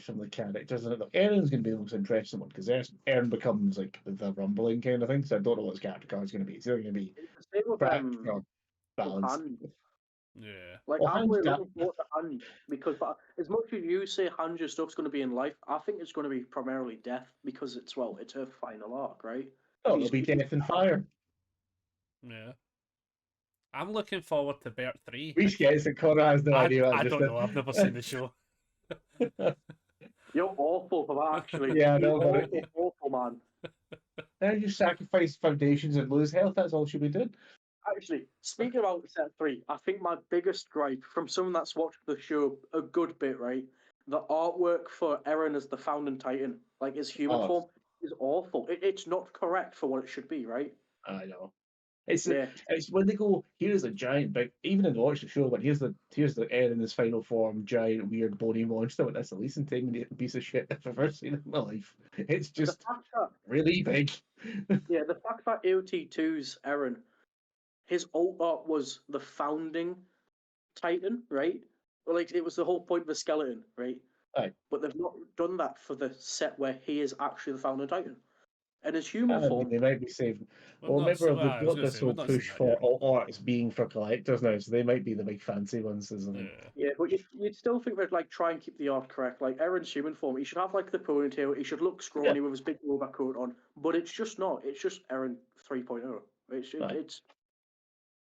some of the characters. And Aaron's going to be the most interesting one because Aaron becomes like the rumbling kind of thing. So I don't know what his character card's going to be. It's either going to be It's the same with cracked or balanced. Han. Yeah. Like, Well, I'm Han's really got- looking forward to Han because as much as you say Han's stuff's going to be in life, I think it's going to be primarily death because it's her final arc, right? Oh, She's- it'll be death and fire. Yeah. I'm looking forward to Bert 3. Rhys gets it. Connor has no idea what I just don't know. I've never seen the show. You're awful for that, actually. Yeah, I You're know, but awful, man. Now you sacrifice foundations and lose health. That's all she'll be doing. Actually, speaking about set 3, I think my biggest gripe from someone that's watched the show a good bit, right? The artwork for Eren as the Founding Titan, like his human Oh. form, is awful. It's not correct for what it should be, right? I know. It's Yeah. it's when they go, here's a giant big, even in the watch the show, but here's the Eren in his final form, giant weird bony monster. But that's the least intimidating piece of shit I've ever seen in my life. It's just The fact that, really big. the fact that AOT2's Eren, his alt art was the Founding Titan, right? Well, like it was the whole point of the skeleton, right? Aye. But they've not done that for the set where he is actually the Founding Titan. And his human I mean, form, they might be saving. We're Well, not- remember I was they've got gonna this say, whole we're not push seeing that for yet. alt art as being for collectors now, so they might be the big fancy ones, isn't it? Yeah. yeah, but you'd still think they'd like try and keep the art correct. Like Eren's human form, he should have like the ponytail, he should look scrawny with his big overcoat on, but it's just not. It's just Eren 3.0. Aye. It's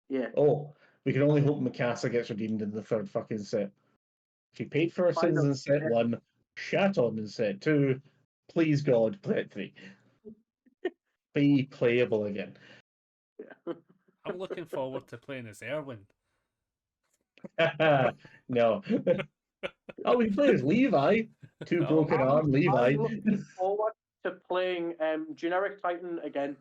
yeah. Oh, we can only hope Mikasa gets redeemed in the third fucking set. She paid for her Find sins out, in set yeah. 1, shat on in set 2. Please God, play it 3. Be playable again. I'm looking forward to playing as Erwin. No. Oh, we can play as Levi. Two No. broken arm Levi. I'm looking forward to playing generic Titan again.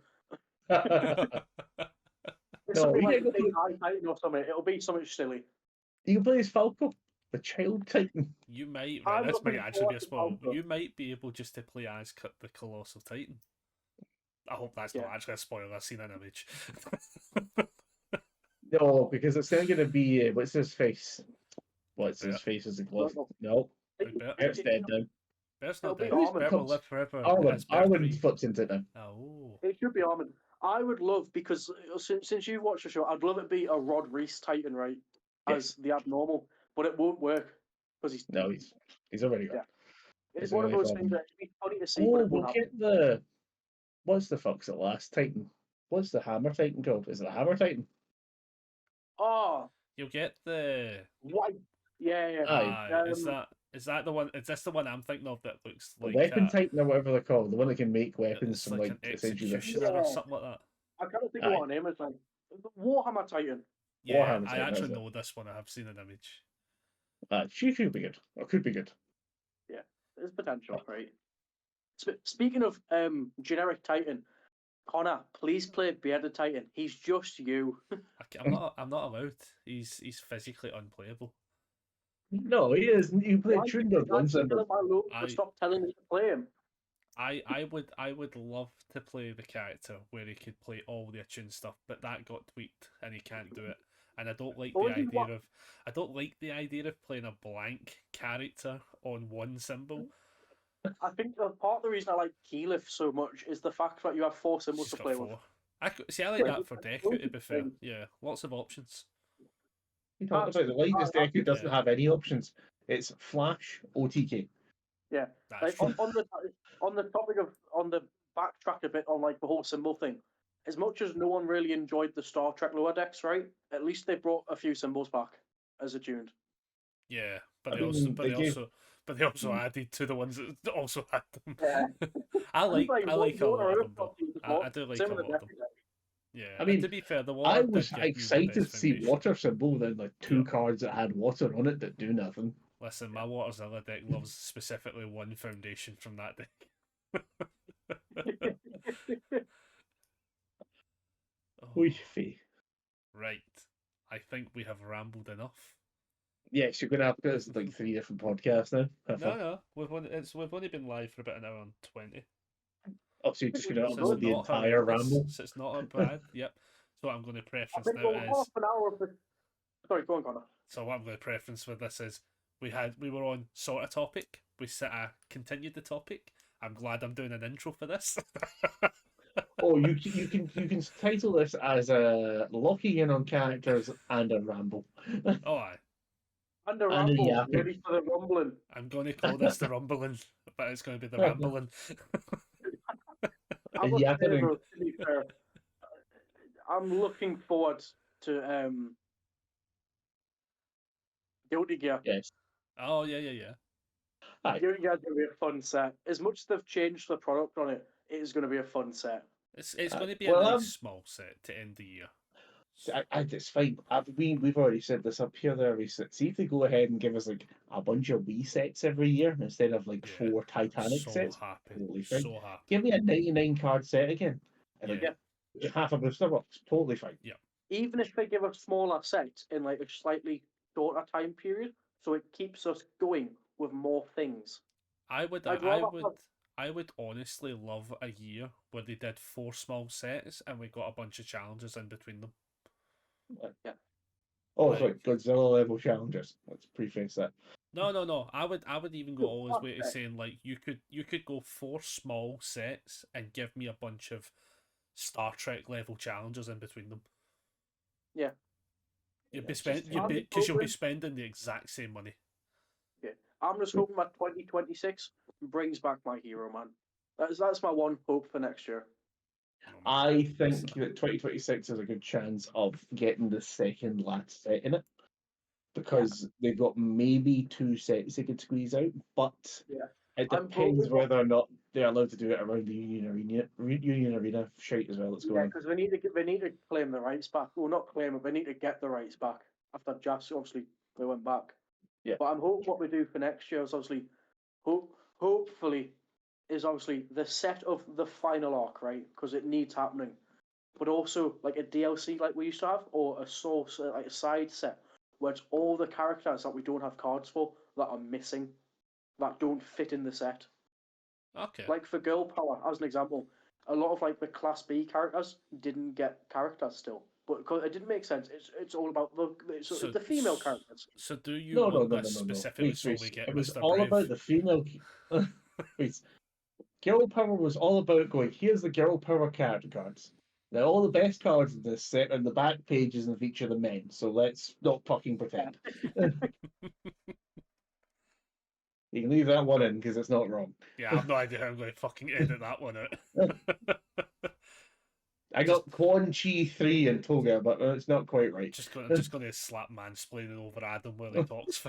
It's No, something you like get to Big Eye Titan or something. It'll be something silly. You can play as Falco, the child Titan. You might, I'm right, this might looking actually be a forward to spoiler. Alpha. You might be able just to play as the Colossal Titan. I hope that's not Yeah. actually a spoiler. I've seen an image. No, because it's not going to be what's his face. What's his Bert. face as a glove? No. No, Bert. Bert's dead now. Bert's not It'll be dead. Armin. Bert will live forever. Arwen. as Bert Arwen 3. flips into it now. Oh. It should be Armin. I would love, because since you've watched the show, I'd love it to be a Rod Rhys Titan, right? As the abnormal, but it won't work because he's No, he's already gone. Yeah. It's He's one of already those gone. things that it'd be funny to see, but Oh, it we'll won't happen. get the. What's the fuck's the last Titan? What's the Hammer Titan called? Is it the Hammer Titan? Oh, You'll get the. white. Yeah, yeah. Aye. Is that the one? Is this the one I'm thinking of that looks The like Weapon a, Titan or whatever they're called. The one that can make weapons it's from like like an essentially the executioner or Yeah. something like that? I kind of think of what her name is like. Warhammer Titan. Yeah, Warhammer I Titan, actually that's it. know this one. I have seen an image. She could be good. Or could be good. There's potential, right? Speaking of generic Titan, Connor, please play Bearded Titan. He's just you. I'm not. I'm not allowed. He's physically unplayable. No, he is. You play Why Tune did Dog one you symbol. tell my local I- to stop telling me to play him? I would love to play the character where he could play all the attuned stuff, but that got tweaked and he can't do it. And I don't like Oh, the he idea what? of playing a blank character on one symbol. I think part of the reason I like Keyleth so much is the fact that you have 4 symbols She's to got play 4. with. See, I like Yeah. that for Deku, to be fair. Yeah, lots of options. You talk about the latest That's- Deku doesn't yeah. have any options. It's Flash OTK. Yeah. That's Like true. on the topic of on the backtrack a bit on like the whole symbol thing. As much as no one really enjoyed the Star Trek lower decks, right? At least they brought a few symbols back as attuned. Yeah, but I they also, mean, but they they gave- also, but they also added to the ones that also had them. Yeah. I like a lot of them though. though. I do like Same a with lot the of them. Deku deck. Yeah, I mean, to be fair, the I water was did give you the excited to best see foundation. water symbol, then like 2 Yeah. cards that had water on it that do nothing. Listen, my Waterzilla deck loves specifically one foundation from that deck. Oh, Fee. right. I think we have rambled enough. Yes, you're gonna have to do like 3 different podcasts now. No, we've only been live for about an hour and 20. Oh, so you're just gonna So upload it's the not entire horrendous. ramble. So it's not bad. Yep. So what I'm going to I preference think now we're half is. an hour of the. Sorry, go on, Connor. So what I'm going to preference with this is we were on sort of topic. We continued the topic. I'm glad I'm doing an intro for this. Oh, you can title this as a locking in on characters and a ramble. Oh, aye. And a And a ramble, yapping. ready for the rumbling. I'm going to call this the rumbling, but it's going to be the rambling. I A must say, yapping. though, to be fair, I'm looking forward to Guilty Gear. Yes. Oh yeah. Aye. Guilty Gear is going to be a fun set. As much as they've changed the product on it, it is going to be a fun set. It's going to be Well, a nice small set to end the year. It's fine. We've already said this up here. There, see if they go ahead and give us like a bunch of Wii sets every year instead of like Yeah, 4 Titanic so sets. happy. Totally fine. So happy. Give me a 99 card set again. And Yeah. half a booster box. Totally fine. Yeah. Even if they give a smaller set in like a slightly shorter time period, so it keeps us going with more things. I would honestly love a year where they did 4 small sets and we got a bunch of challenges in between them. Yeah. Oh, Like- sorry, Godzilla level challenges. Let's preface that. No. I would even go all the way to saying like you could go 4 small sets and give me a bunch of Star Trek level challenges in between them. Yeah. You'll be spending the exact same money. Yeah. I'm just hoping that 2026 brings back my hero, man. That's my one hope for next year. I think that 2026 has a good chance of getting the second last set in it. Because they've got maybe 2 sets they could squeeze out, but it depends whether or not they're allowed to do it around the Union Arena shite as well. That's going on. Because they need to claim the rights back. Well, not claim it, they need to get the rights back after Jazz obviously they went back. Yeah. But I'm hoping what we do for next year is obviously hopefully is obviously the set of the final arc, right? Because it needs happening. But also like a DLC like we used to have, or a source like a side set where it's all the characters that we don't have cards for that are missing, that don't fit in the set. Okay. Like for Girl Power, as an example, a lot of like the Class B characters didn't get characters still, but because it didn't make sense. It's all about the female characters. So do you No, want no, this no, no. specifically Wait, so we get it was Mr. all Brave? about the female. Wait, Girl Power was all about going. Here's the Girl Power character cards. Now all the best cards in this set are in the back pages and feature the men. So let's not fucking pretend. You can leave that one in because it's not wrong. Yeah, I've no idea how I'm going to fucking edit that one out. I got Quan Chi 3 and Toga, but it's not quite right. I'm just going to slap mansplaining over Adam while he talks.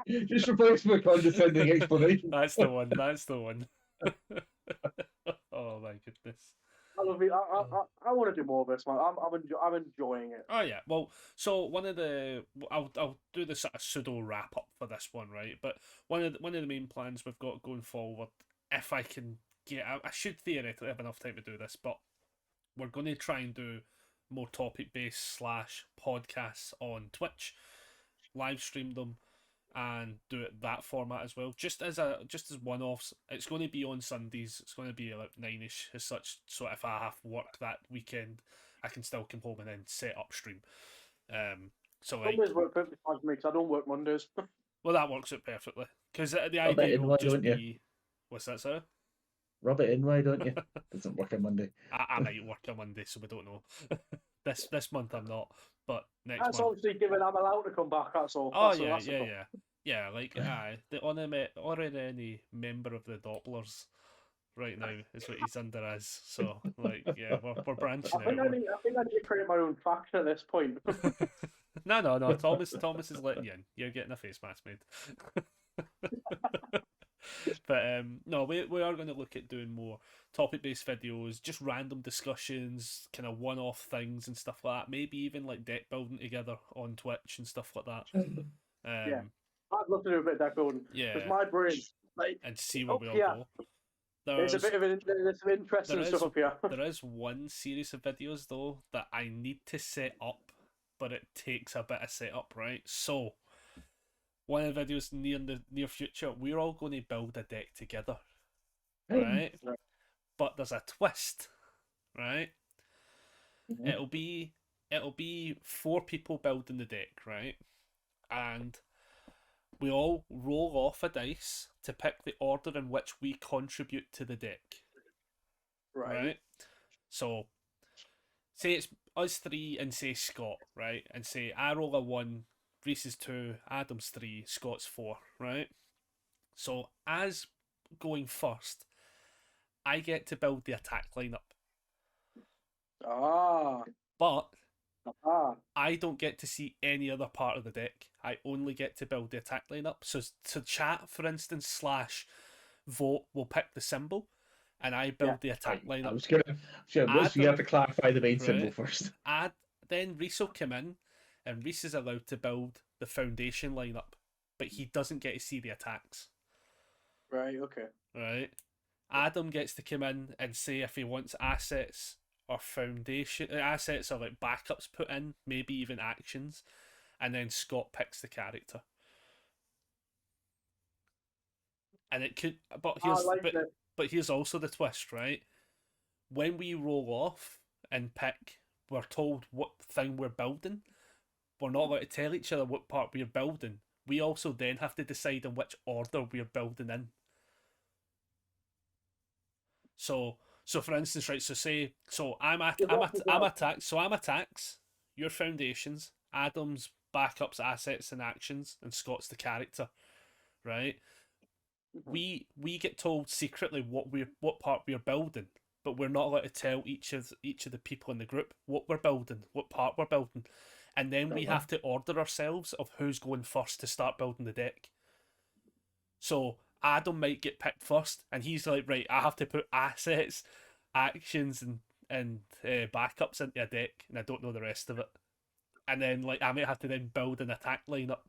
Just replace my condescending explanation. That's the one. Oh my goodness. I love it. I want to do more of this, man. I'm enjoying it. Oh yeah. Well, so one of the I'll do the sort of pseudo wrap up for this one, right? But one of the main plans we've got going forward, if I can get, I should theoretically have enough time to do this, but we're going to try and do more topic based / podcasts on Twitch, live stream them, and do it that format as well. Just as one offs. It's going to be on Sundays. It's going to be like 9ish as such. So if I have work that weekend, I can still come home and then set up stream. So like, Sundays work perfectly fine for me because I don't work Mondays. well, that works out perfectly because the it idea in, will why just don't you? be. What's that, sir? Rub it in, why don't you? Doesn't work on Monday. I might work on Monday, so we don't know. this month I'm not, but next That's month. obviously given I'm allowed to come back. That's all. Oh That's yeah. Like the honorary member of the Dopplers right now is what he's under as. So like yeah, we're branching I think out. I need to create my own faction at this point. No. Thomas is letting you in. You're getting a face mask made. But no, we are going to look at doing more topic-based videos, just random discussions, kind of one-off things and stuff like that. Maybe even like deck building together on Twitch and stuff like that. Yeah. I'd love to do a bit of deck building Yeah, because my brain, like, and see where up we all here, go. there's some interesting stuff up here. There is one series of videos though that I need to set up, but it takes a bit of setup, right? So one of the videos near the near future, we're all going to build a deck together, right? Right. But there's a twist, right? Mhm. It'll be 4 people building the deck, right? And we all roll off a dice to pick the order in which we contribute to the deck, right? So, say it's us 3 and say Scott, right? And say I roll a 1, Rhys is 2, Adam's 3, Scott's 4, right? So, as going first, I get to build the attack lineup. But I don't get to see any other part of the deck. I only get to build the attack lineup. So to chat, for instance, slash vote will pick the symbol, and I build the attack I lineup. was gonna. Sure, you have to clarify the main symbol Right. first. Then Rhys will come in, and Rhys is allowed to build the foundation lineup, but he doesn't get to see the attacks. Right. Okay. Right. Adam gets to come in and say if he wants assets or foundation assets or like backups put in, maybe even actions, and then Scott picks the character. And it could, but here's also the twist, right? When we roll off and pick, we're told what thing we're building. We're not allowed to tell each other what part we're building. We also then have to decide in which order we're building in. So for instance, right? So I'm attacks. Your foundations. Adam's backups, assets, and actions, and Scott's the character, right? We get told secretly what part we're building, but we're not allowed to tell each of the people in the group what we're building, what part we're building, and then we have to order ourselves of who's going first to start building the deck. So Adam might get picked first, and he's like, right, I have to put assets, actions, and backups into a deck, and I don't know the rest of it. And then like I might have to then build an attack lineup,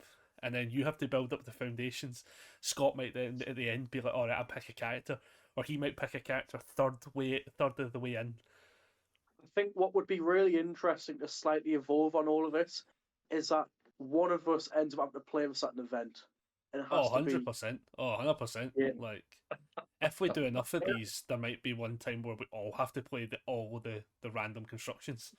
and then you have to build up the foundations. Scott might then at the end be like, all right, I'll pick a character, or he might pick a character third of the way in. I think what would be really interesting to slightly evolve on all of this is that one of us ends up having to play with certain event. And it has 100%. 100%. Yeah. Like, if we do enough of these, there might be one time where we all have to play all the random constructions.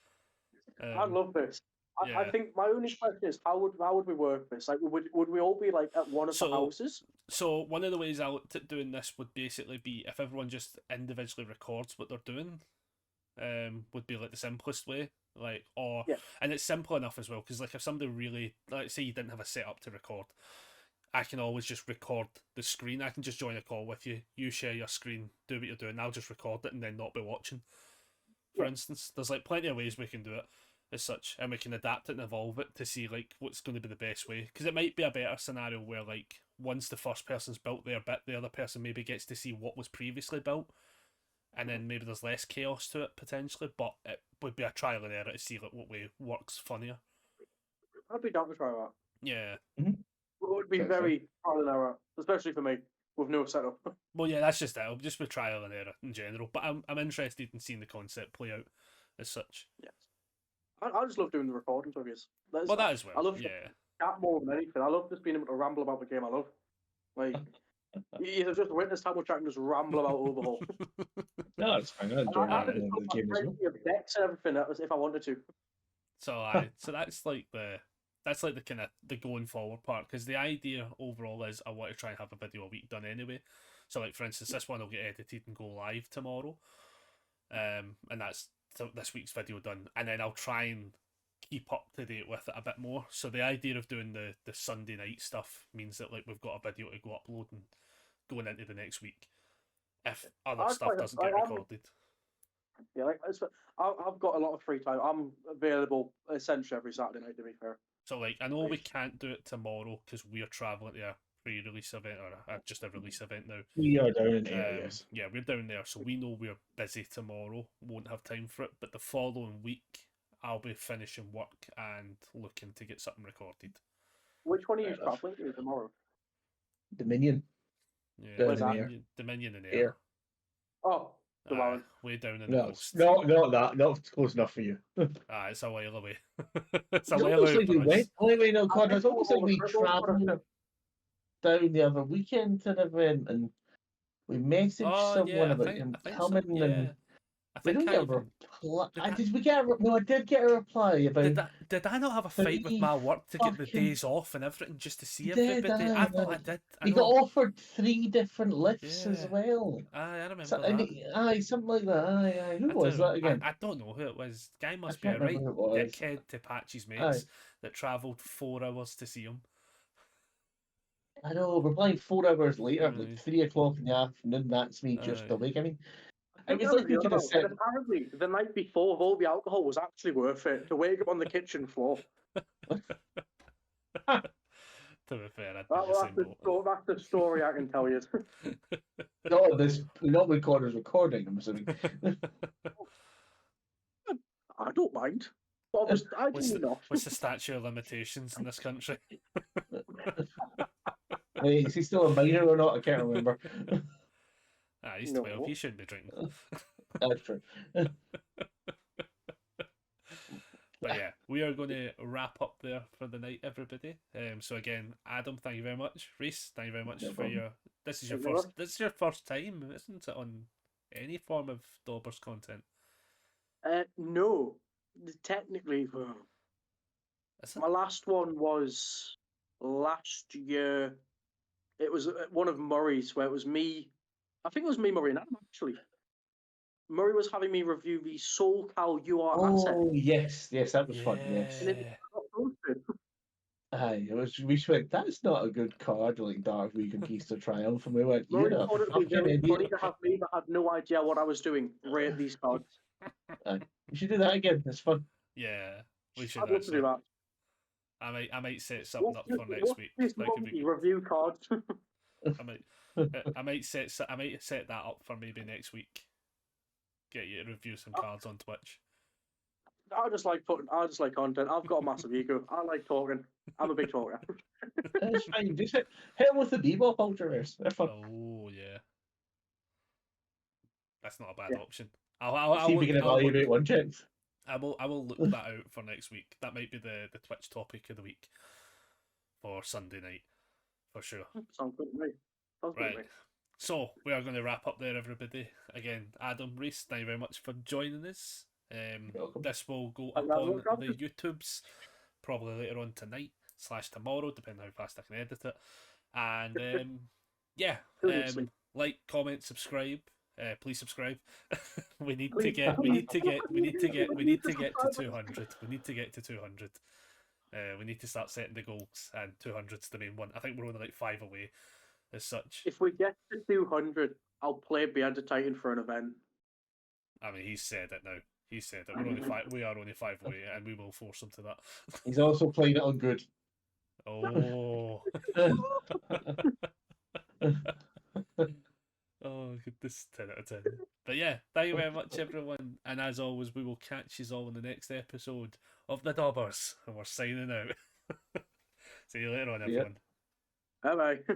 I love this. I think my only question is how would we work this? Like, would we all be like at one of the houses? So one of the ways I looked at doing this would basically be if everyone just individually records what they're doing. Would be like the simplest way, and it's simple enough as well because like if somebody really, like, say you didn't have a setup to record, I can always just record the screen. I can just join a call with you. You share your screen, do what you're doing. I'll just record it and then not be watching. For instance, there's like plenty of ways we can do it as such, and we can adapt it and evolve it to see like what's going to be the best way. Because it might be a better scenario where like once the first person's built their bit, the other person maybe gets to see what was previously built, and then maybe there's less chaos to it potentially. But it would be a trial and error to see like what way works funnier. I'd be down to try that. Yeah. Mm-hmm. It would be very trial and error, especially for me with no setup. Well, yeah, that's just it. It'll just be trial and error in general. But I'm interested in seeing the concept play out as such. Yes. I just love doing the recordings of yours. Well, that as well. I love that more than anything. I love just being able to ramble about the game I love. Like, you've just witnessed how much I can just ramble about Overhaul. No, it's fine. I enjoy that in the game as well. Decks and everything if I wanted to. So that's like the kind of the going forward part, because the idea overall is I want to try and have a video a week done anyway. So like for instance, this one will get edited and go live tomorrow, and that's this week's video done, and then I'll try and keep up to date with it a bit more. So the idea of doing the Sunday night stuff means that like we've got a video to go uploading going into the next week if other stuff doesn't get recorded. Yeah, like I've got a lot of free time. I'm available essentially every Saturday night, to be fair. So like I know we can't do it tomorrow because we are travelling to a pre-release event or just a release event now. We are down there, yes. Yeah, we're down there, so we know we're busy tomorrow. Won't have time for it, but the following week I'll be finishing work and looking to get something recorded. Which one are you travelling to tomorrow? Dominion. Yeah, Down Where's in that? air. Dominion in Air. air. Oh, the Aye, one. way down in the No, coast. not that. Not close enough for you. Ah, it's a while away. It's a It's while almost away like we for us. went. Wait, no, I Connor. It's think almost all like the we cripples for travelled a- down the other weekend to an event, and we messaged Oh someone yeah, about I him think so. coming, Yeah, and I we think don't I get a even reply. did. Did we get a? No, I did get a reply about Did I not have a fight with 3 my work to get the fucking. days off and everything just to see You did, everybody? I thought I aye. did. I He got know. offered 3 different lifts as Yeah, well. I So, remember and that. aye, something like that. Aye. Who I was do. that again? I don't know who it was. Guy I must be can't a remember right who it was. dickhead to Patchy's Aye. mates that travelled 4 hours to see him. I know, we're playing 4 hours later, Aye. like 3 o'clock in the afternoon. That's me just Aye. awake. I mean, I it think was that like we the could other have one. And said, apparently, the night before, all the alcohol was actually worth it to wake up on the kitchen floor. To be fair, I'd be That, the same boat. that's the story I can tell you. not when Connor's recording, I'm assuming. I don't mind. I What's do the, not. what's the statute of limitations in this country? Wait, is he still a minor or not? I can't remember. Ah, he's No. 12. He shouldn't be drinking. That's true. But yeah, we are going to wrap up there for the night, everybody. So again, Adam, thank you very much. Rhys, thank you very much No for problem. your. This is your Thank you first. very This is your first time, isn't it, on any form of Dobbers content? No. Technically, Is it? my last one was last year. It was one of Murray's where it was me. I think it was me, Murray, and Adam, actually. Murray was having me review the SoulCal UR asset. Oh, yes, that was fun, yes. And it Yeah. got posted. Aye, it was, we went, that's not a good card, like Dark Week and Keys to Triumph, and we went, you're Murray a thought it would be fucking very funny idiot. to have me that had no idea what I was doing rate these cards. Aye. We should do that again, it's fun. Yeah, we should I'd love to actually. do that. I might set something up for next week. This That could be monkey good. review cards. I might set that up for maybe next week. Get you to review some cards on Twitch. I just like content. I've got a massive ego. I like talking. I'm a big talker. It's fine, just hit with the Bebop Ultraverse, they're fun. Oh yeah, that's not a bad Yeah. option. I'll See if we can evaluate one checks. I will look that out for next week. That might be the Twitch topic of the week for Sunday night, for sure. Sounds good to me. Sounds good to me. Right. So we are going to wrap up there, everybody. Again, Adam, Rhys, thank you very much for joining us. Welcome. This will go up You're welcome. on the YouTubes probably later on tonight / tomorrow, depending how fast I can edit it. And yeah, Seriously. like, comment, subscribe. Please subscribe. we need to Please. get to 200. We need to get to 200. We need to start setting the goals, and 200's the main one. I think we're only like 5 away, as such. If we get to 200, I'll play Behind the Titan for an event. I mean, he's said it now. He said it. We are only 5 away, and we will force him to that. He's also playing it on good. Oh. Oh, goodness, 10 out of 10. But yeah, thank you very much, everyone. And as always, we will catch you all in the next episode of the Dobbers. And we're signing out. See you later on, Yeah. everyone. Bye bye.